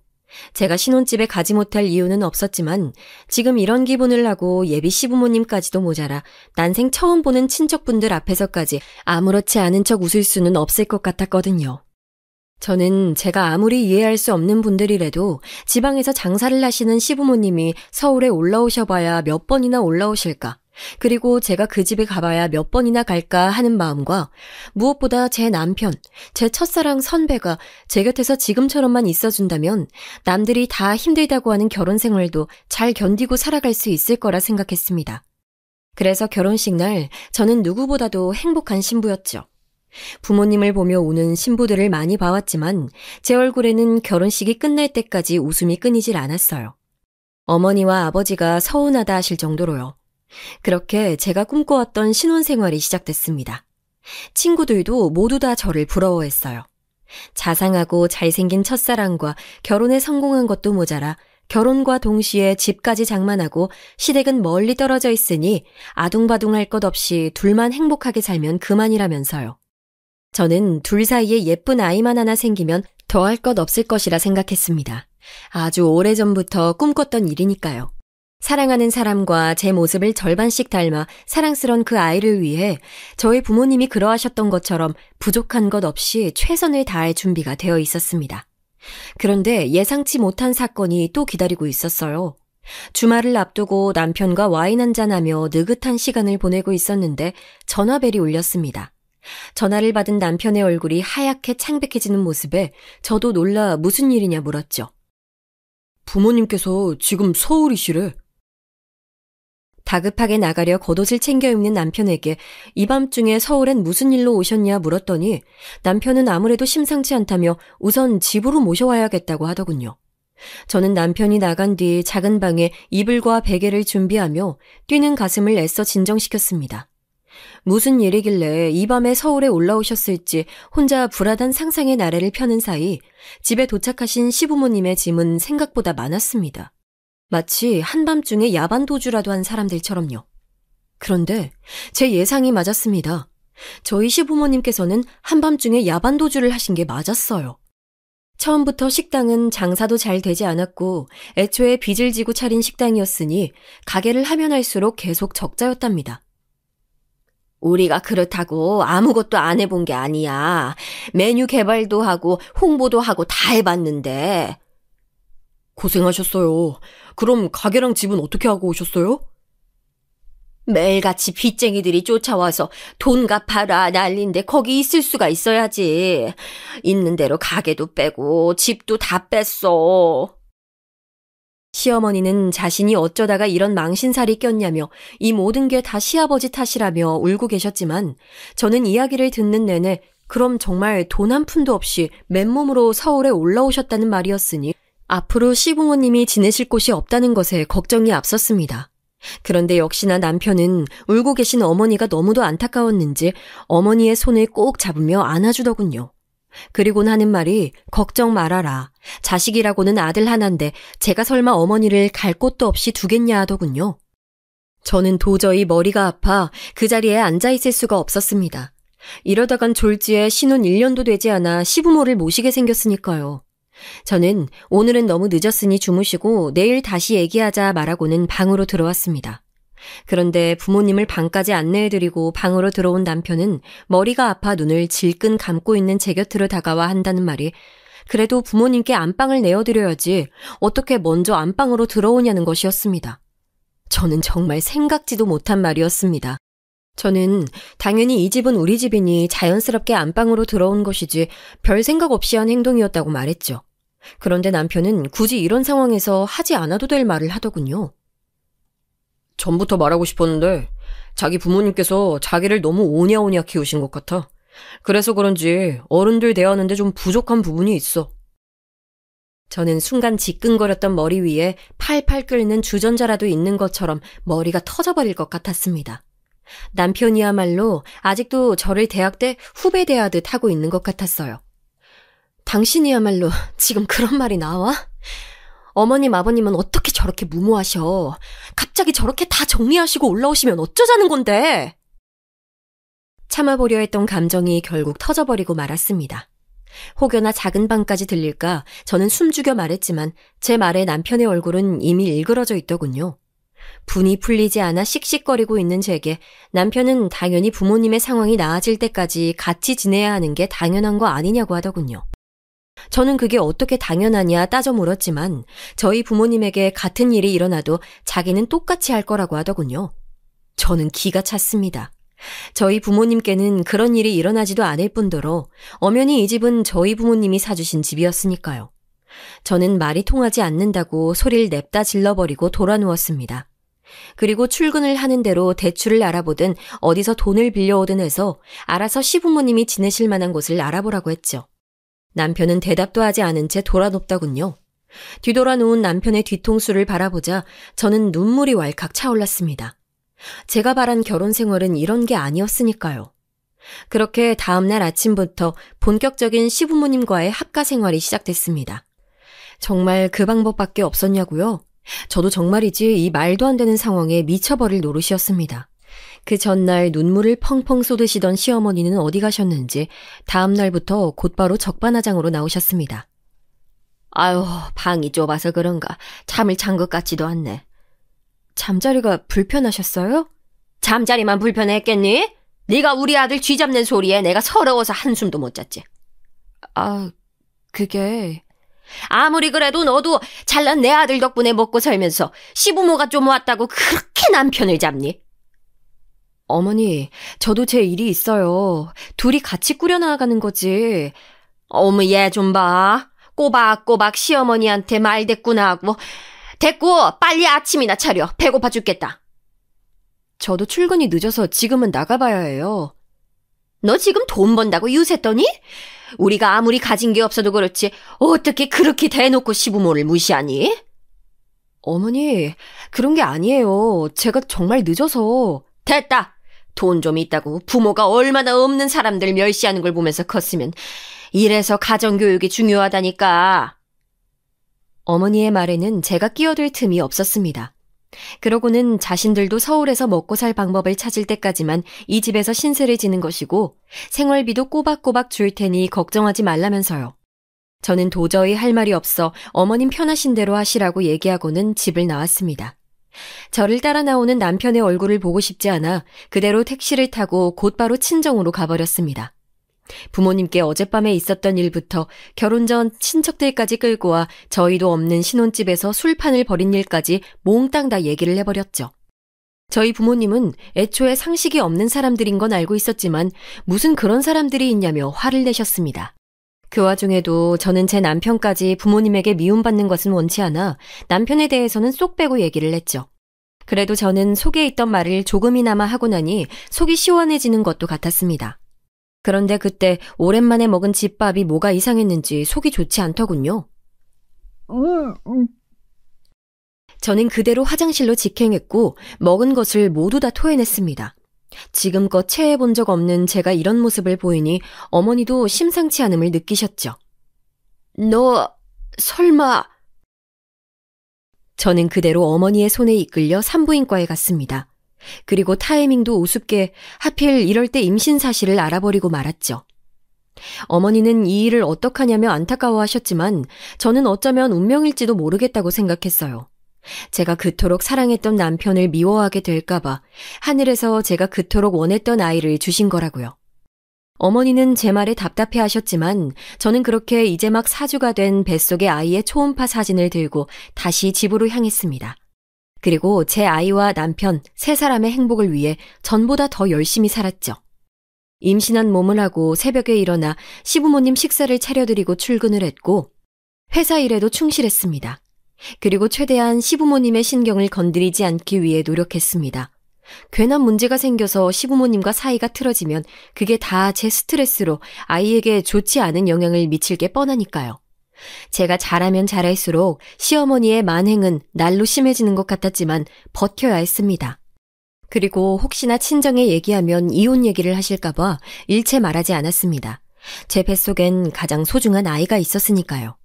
제가 신혼집에 가지 못할 이유는 없었지만 지금 이런 기분을 하고 예비 시부모님까지도 모자라 난생 처음 보는 친척분들 앞에서까지 아무렇지 않은 척 웃을 수는 없을 것 같았거든요. 저는 제가 아무리 이해할 수 없는 분들이라도 지방에서 장사를 하시는 시부모님이 서울에 올라오셔봐야 몇 번이나 올라오실까, 그리고 제가 그 집에 가봐야 몇 번이나 갈까 하는 마음과 무엇보다 제 남편, 제 첫사랑 선배가 제 곁에서 지금처럼만 있어준다면 남들이 다 힘들다고 하는 결혼 생활도 잘 견디고 살아갈 수 있을 거라 생각했습니다. 그래서 결혼식 날 저는 누구보다도 행복한 신부였죠. 부모님을 보며 우는 신부들을 많이 봐왔지만 제 얼굴에는 결혼식이 끝날 때까지 웃음이 끊이질 않았어요. 어머니와 아버지가 서운하다 하실 정도로요. 그렇게 제가 꿈꿔왔던 신혼생활이 시작됐습니다. 친구들도 모두 다 저를 부러워했어요. 자상하고 잘생긴 첫사랑과 결혼에 성공한 것도 모자라 결혼과 동시에 집까지 장만하고 시댁은 멀리 떨어져 있으니 아둥바둥할 것 없이 둘만 행복하게 살면 그만이라면서요. 저는 둘 사이에 예쁜 아이만 하나 생기면 더할 것 없을 것이라 생각했습니다. 아주 오래전부터 꿈꿨던 일이니까요. 사랑하는 사람과 제 모습을 절반씩 닮아 사랑스런 그 아이를 위해 저희 부모님이 그러하셨던 것처럼 부족한 것 없이 최선을 다할 준비가 되어 있었습니다. 그런데 예상치 못한 사건이 또 기다리고 있었어요. 주말을 앞두고 남편과 와인 한잔하며 느긋한 시간을 보내고 있었는데 전화벨이 울렸습니다. 전화를 받은 남편의 얼굴이 하얗게 창백해지는 모습에 저도 놀라 무슨 일이냐 물었죠. 부모님께서 지금 서울이시래. 다급하게 나가려 겉옷을 챙겨 입는 남편에게 이 밤중에 서울엔 무슨 일로 오셨냐 물었더니 남편은 아무래도 심상치 않다며 우선 집으로 모셔와야겠다고 하더군요. 저는 남편이 나간 뒤 작은 방에 이불과 베개를 준비하며 뛰는 가슴을 애써 진정시켰습니다. 무슨 일이길래 이 밤에 서울에 올라오셨을지 혼자 불안한 상상의 나래를 펴는 사이 집에 도착하신 시부모님의 짐은 생각보다 많았습니다. 마치 한밤중에 야반도주라도 한 사람들처럼요. 그런데 제 예상이 맞았습니다. 저희 시부모님께서는 한밤중에 야반도주를 하신 게 맞았어요. 처음부터 식당은 장사도 잘 되지 않았고 애초에 빚을 지고 차린 식당이었으니 가게를 하면 할수록 계속 적자였답니다. 우리가 그렇다고 아무것도 안 해본 게 아니야. 메뉴 개발도 하고 홍보도 하고 다 해봤는데. 고생하셨어요. 그럼 가게랑 집은 어떻게 하고 오셨어요? 매일같이 빚쟁이들이 쫓아와서 돈 갚아라 난리인데 거기 있을 수가 있어야지. 있는 대로 가게도 빼고 집도 다 뺐어. 시어머니는 자신이 어쩌다가 이런 망신살이 꼈냐며 이 모든 게 다 시아버지 탓이라며 울고 계셨지만 저는 이야기를 듣는 내내 그럼 정말 돈 한 푼도 없이 맨몸으로 서울에 올라오셨다는 말이었으니 앞으로 시부모님이 지내실 곳이 없다는 것에 걱정이 앞섰습니다. 그런데 역시나 남편은 울고 계신 어머니가 너무도 안타까웠는지 어머니의 손을 꼭 잡으며 안아주더군요. 그리고는 하는 말이 걱정 말아라. 자식이라고는 아들 하나인데 제가 설마 어머니를 갈 곳도 없이 두겠냐 하더군요. 저는 도저히 머리가 아파 그 자리에 앉아있을 수가 없었습니다. 이러다간 졸지에 신혼 1년도 되지 않아 시부모를 모시게 생겼으니까요. 저는 오늘은 너무 늦었으니 주무시고 내일 다시 얘기하자 말하고는 방으로 들어왔습니다. 그런데 부모님을 방까지 안내해드리고 방으로 들어온 남편은 머리가 아파 눈을 질끈 감고 있는 제 곁으로 다가와 한다는 말이 그래도 부모님께 안방을 내어드려야지 어떻게 먼저 안방으로 들어오냐는 것이었습니다. 저는 정말 생각지도 못한 말이었습니다. 저는 당연히 이 집은 우리 집이니 자연스럽게 안방으로 들어온 것이지 별 생각 없이 한 행동이었다고 말했죠. 그런데 남편은 굳이 이런 상황에서 하지 않아도 될 말을 하더군요. 전부터 말하고 싶었는데 자기 부모님께서 자기를 너무 오냐오냐 키우신 것 같아. 그래서 그런지 어른들 대하는데 좀 부족한 부분이 있어. 저는 순간 지끈거렸던 머리 위에 팔팔 끓는 주전자라도 있는 것처럼 머리가 터져버릴 것 같았습니다. 남편이야말로 아직도 저를 대학 때 후배 대하듯 하고 있는 것 같았어요. 당신이야말로 지금 그런 말이 나와? 어머님, 아버님은 어떻게 저렇게 무모하셔? 갑자기 저렇게 다 정리하시고 올라오시면 어쩌자는 건데? 참아보려 했던 감정이 결국 터져버리고 말았습니다. 혹여나 작은 방까지 들릴까 저는 숨죽여 말했지만 제 말에 남편의 얼굴은 이미 일그러져 있더군요. 분이 풀리지 않아 씩씩거리고 있는 제게 남편은 당연히 부모님의 상황이 나아질 때까지 같이 지내야 하는 게 당연한 거 아니냐고 하더군요. 저는 그게 어떻게 당연하냐 따져 물었지만 저희 부모님에게 같은 일이 일어나도 자기는 똑같이 할 거라고 하더군요. 저는 기가 찼습니다. 저희 부모님께는 그런 일이 일어나지도 않을 뿐더러 엄연히 이 집은 저희 부모님이 사주신 집이었으니까요. 저는 말이 통하지 않는다고 소리를 냅다 질러버리고 돌아누웠습니다. 그리고 출근을 하는 대로 대출을 알아보든 어디서 돈을 빌려오든 해서 알아서 시부모님이 지내실 만한 곳을 알아보라고 했죠. 남편은 대답도 하지 않은 채 돌아눕더군요. 뒤돌아 누운 남편의 뒤통수를 바라보자 저는 눈물이 왈칵 차올랐습니다. 제가 바란 결혼 생활은 이런 게 아니었으니까요. 그렇게 다음날 아침부터 본격적인 시부모님과의 합가 생활이 시작됐습니다. 정말 그 방법밖에 없었냐고요? 저도 정말이지 이 말도 안 되는 상황에 미쳐버릴 노릇이었습니다. 그 전날 눈물을 펑펑 쏟으시던 시어머니는 어디 가셨는지 다음 날부터 곧바로 적반하장으로 나오셨습니다. 아유, 방이 좁아서 그런가 잠을 잔 것 같지도 않네. 잠자리가 불편하셨어요? 잠자리만 불편했겠니? 네가 우리 아들 쥐잡는 소리에 내가 서러워서 한숨도 못 잤지. 그게... 아무리 그래도 너도 잘난 내 아들 덕분에 먹고 살면서 시부모가 좀 왔다고 그렇게 남편을 잡니? 어머니, 저도 제 일이 있어요. 둘이 같이 꾸려나가는 거지. 어머, 얘 좀 봐. 꼬박꼬박 시어머니한테 말대꾸나 하고. 됐고, 빨리 아침이나 차려. 배고파 죽겠다. 저도 출근이 늦어서 지금은 나가봐야 해요. 너 지금 돈 번다고 유세떠니? 우리가 아무리 가진 게 없어도 그렇지 어떻게 그렇게 대놓고 시부모를 무시하니? 어머니, 그런 게 아니에요. 제가 정말 늦어서. 됐다. 돈 좀 있다고 부모가 얼마나 없는 사람들 멸시하는 걸 보면서 컸으면 이래서 가정교육이 중요하다니까. 어머니의 말에는 제가 끼어들 틈이 없었습니다. 그러고는 자신들도 서울에서 먹고 살 방법을 찾을 때까지만 이 집에서 신세를 지는 것이고 생활비도 꼬박꼬박 줄 테니 걱정하지 말라면서요. 저는 도저히 할 말이 없어 어머님 편하신 대로 하시라고 얘기하고는 집을 나왔습니다. 저를 따라 나오는 남편의 얼굴을 보고 싶지 않아 그대로 택시를 타고 곧바로 친정으로 가버렸습니다. 부모님께 어젯밤에 있었던 일부터 결혼 전 친척들까지 끌고 와 저희도 없는 신혼집에서 술판을 벌인 일까지 몽땅 다 얘기를 해버렸죠. 저희 부모님은 애초에 상식이 없는 사람들인 건 알고 있었지만 무슨 그런 사람들이 있냐며 화를 내셨습니다. 그 와중에도 저는 제 남편까지 부모님에게 미움받는 것은 원치 않아 남편에 대해서는 쏙 빼고 얘기를 했죠. 그래도 저는 속에 있던 말을 조금이나마 하고 나니 속이 시원해지는 것도 같았습니다. 그런데 그때 오랜만에 먹은 집밥이 뭐가 이상했는지 속이 좋지 않더군요. 저는 그대로 화장실로 직행했고 먹은 것을 모두 다 토해냈습니다. 지금껏 체해본 적 없는 제가 이런 모습을 보이니 어머니도 심상치 않음을 느끼셨죠. 너 설마... 저는 그대로 어머니의 손에 이끌려 산부인과에 갔습니다. 그리고 타이밍도 우습게 하필 이럴 때 임신 사실을 알아버리고 말았죠. 어머니는 이 일을 어떡하냐며 안타까워하셨지만 저는 어쩌면 운명일지도 모르겠다고 생각했어요. 제가 그토록 사랑했던 남편을 미워하게 될까봐 하늘에서 제가 그토록 원했던 아이를 주신 거라고요. 어머니는 제 말에 답답해 하셨지만 저는 그렇게 이제 막 사주가 된 뱃속의 아이의 초음파 사진을 들고 다시 집으로 향했습니다. 그리고 제 아이와 남편, 세 사람의 행복을 위해 전보다 더 열심히 살았죠. 임신한 몸을 하고 새벽에 일어나 시부모님 식사를 차려드리고 출근을 했고 회사 일에도 충실했습니다. 그리고 최대한 시부모님의 신경을 건드리지 않기 위해 노력했습니다. 괜한 문제가 생겨서 시부모님과 사이가 틀어지면 그게 다 제 스트레스로 아이에게 좋지 않은 영향을 미칠 게 뻔하니까요. 제가 잘하면 잘할수록 시어머니의 만행은 날로 심해지는 것 같았지만 버텨야 했습니다. 그리고 혹시나 친정에 얘기하면 이혼 얘기를 하실까봐 일체 말하지 않았습니다. 제 뱃속엔 가장 소중한 아이가 있었으니까요.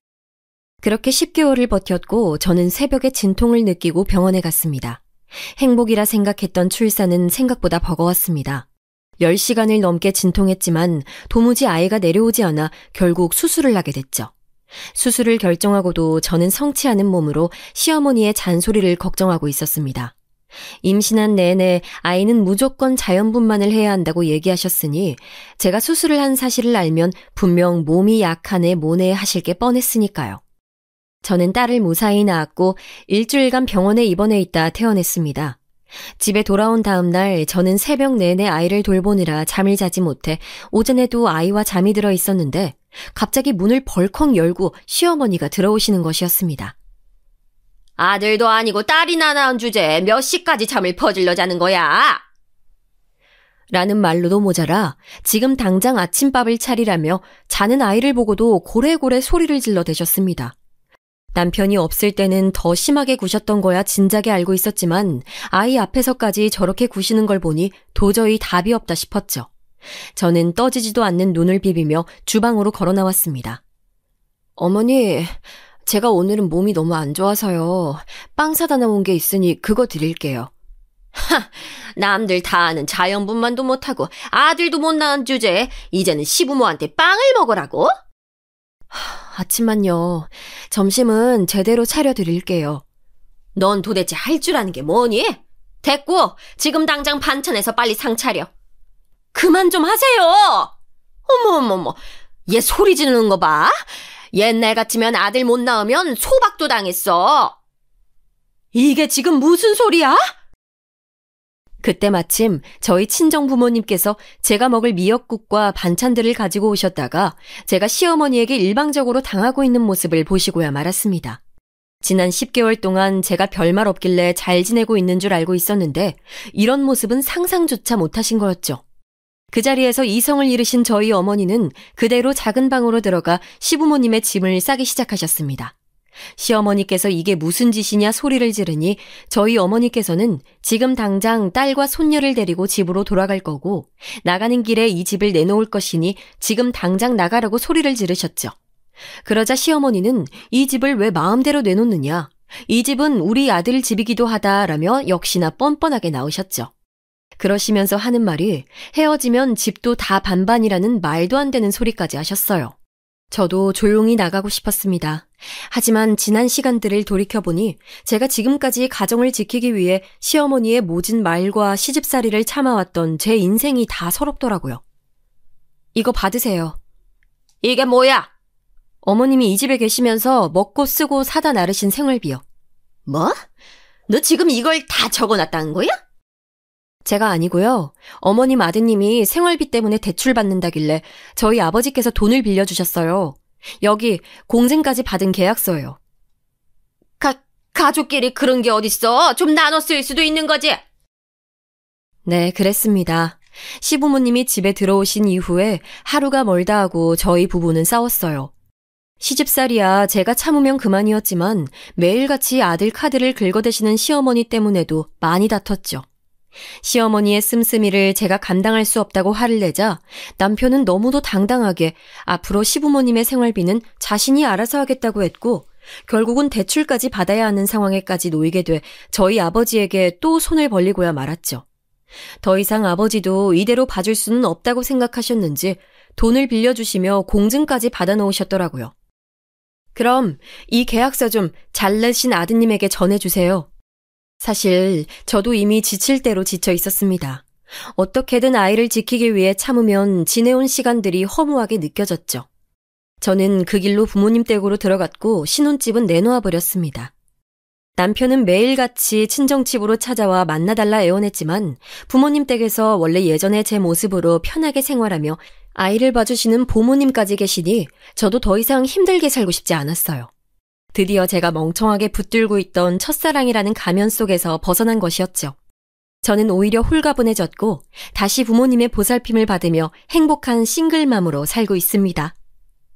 그렇게 10개월을 버텼고 저는 새벽에 진통을 느끼고 병원에 갔습니다. 행복이라 생각했던 출산은 생각보다 버거웠습니다. 10시간을 넘게 진통했지만 도무지 아이가 내려오지 않아 결국 수술을 하게 됐죠. 수술을 결정하고도 저는 성치 않은 몸으로 시어머니의 잔소리를 걱정하고 있었습니다. 임신한 내내 아이는 무조건 자연분만을 해야 한다고 얘기하셨으니 제가 수술을 한 사실을 알면 분명 몸이 약하네 뭐네 하실 게 뻔했으니까요. 저는 딸을 무사히 낳았고 일주일간 병원에 입원해 있다 퇴원했습니다. 집에 돌아온 다음 날 저는 새벽 내내 아이를 돌보느라 잠을 자지 못해 오전에도 아이와 잠이 들어 있었는데 갑자기 문을 벌컥 열고 시어머니가 들어오시는 것이었습니다. 아들도 아니고 딸이나 낳은 주제에 몇 시까지 잠을 퍼질러 자는 거야? 라는 말로도 모자라 지금 당장 아침밥을 차리라며 자는 아이를 보고도 고래고래 소리를 질러 대셨습니다. 남편이 없을 때는 더 심하게 구셨던 거야 진작에 알고 있었지만 아이 앞에서까지 저렇게 구시는 걸 보니 도저히 답이 없다 싶었죠. 저는 떠지지도 않는 눈을 비비며 주방으로 걸어 나왔습니다. 어머니, 제가 오늘은 몸이 너무 안 좋아서요. 빵 사다 놓은 게 있으니 그거 드릴게요. 남들 다 아는 자연분만도 못하고 아들도 못 낳은 주제에 이제는 시부모한테 빵을 먹으라고? 아침만요. 점심은 제대로 차려드릴게요. 넌 도대체 할 줄 아는 게 뭐니? 됐고 지금 당장 반찬에서 빨리 상 차려. 그만 좀 하세요. 어머어머머, 얘 소리 지르는 거 봐. 옛날 같으면 아들 못 낳으면 소박도 당했어. 이게 지금 무슨 소리야? 그때 마침 저희 친정 부모님께서 제가 먹을 미역국과 반찬들을 가지고 오셨다가 제가 시어머니에게 일방적으로 당하고 있는 모습을 보시고야 말았습니다. 지난 10개월 동안 제가 별말 없길래 잘 지내고 있는 줄 알고 있었는데 이런 모습은 상상조차 못하신 거였죠. 그 자리에서 이성을 잃으신 저희 어머니는 그대로 작은 방으로 들어가 시부모님의 짐을 싸기 시작하셨습니다. 시어머니께서 이게 무슨 짓이냐 소리를 지르니 저희 어머니께서는 지금 당장 딸과 손녀를 데리고 집으로 돌아갈 거고 나가는 길에 이 집을 내놓을 것이니 지금 당장 나가라고 소리를 지르셨죠. 그러자 시어머니는 이 집을 왜 마음대로 내놓느냐, 이 집은 우리 아들 집이기도 하다라며 역시나 뻔뻔하게 나오셨죠. 그러시면서 하는 말이 헤어지면 집도 다 반반이라는 말도 안 되는 소리까지 하셨어요. 저도 조용히 나가고 싶었습니다. 하지만 지난 시간들을 돌이켜보니 제가 지금까지 가정을 지키기 위해 시어머니의 모진 말과 시집살이를 참아왔던 제 인생이 다 서럽더라고요. 이거 받으세요. 이게 뭐야? 어머님이 이 집에 계시면서 먹고 쓰고 사다 나르신 생활비요. 뭐? 너 지금 이걸 다 적어놨다는 거야? 제가 아니고요. 어머님 아드님이 생활비 때문에 대출받는다길래 저희 아버지께서 돈을 빌려주셨어요. 여기 공증까지 받은 계약서예요. 가족끼리 그런 게 어딨어? 좀 나눠 쓸 수도 있는 거지? 네, 그랬습니다. 시부모님이 집에 들어오신 이후에 하루가 멀다 하고 저희 부부는 싸웠어요. 시집살이야 제가 참으면 그만이었지만 매일같이 아들 카드를 긁어대시는 시어머니 때문에도 많이 다퉜죠. 시어머니의 씀씀이를 제가 감당할 수 없다고 화를 내자 남편은 너무도 당당하게 앞으로 시부모님의 생활비는 자신이 알아서 하겠다고 했고 결국은 대출까지 받아야 하는 상황에까지 놓이게 돼 저희 아버지에게 또 손을 벌리고야 말았죠. 더 이상 아버지도 이대로 봐줄 수는 없다고 생각하셨는지 돈을 빌려주시며 공증까지 받아놓으셨더라고요. 그럼 이 계약서 좀 잘 내신 아드님에게 전해주세요. 사실 저도 이미 지칠 대로 지쳐 있었습니다. 어떻게든 아이를 지키기 위해 참으면 지내온 시간들이 허무하게 느껴졌죠. 저는 그 길로 부모님 댁으로 들어갔고 신혼집은 내놓아 버렸습니다. 남편은 매일같이 친정집으로 찾아와 만나달라 애원했지만 부모님 댁에서 원래 예전의 제 모습으로 편하게 생활하며 아이를 봐주시는 부모님까지 계시니 저도 더 이상 힘들게 살고 싶지 않았어요. 드디어 제가 멍청하게 붙들고 있던 첫사랑이라는 가면 속에서 벗어난 것이었죠. 저는 오히려 홀가분해졌고 다시 부모님의 보살핌을 받으며 행복한 싱글맘으로 살고 있습니다.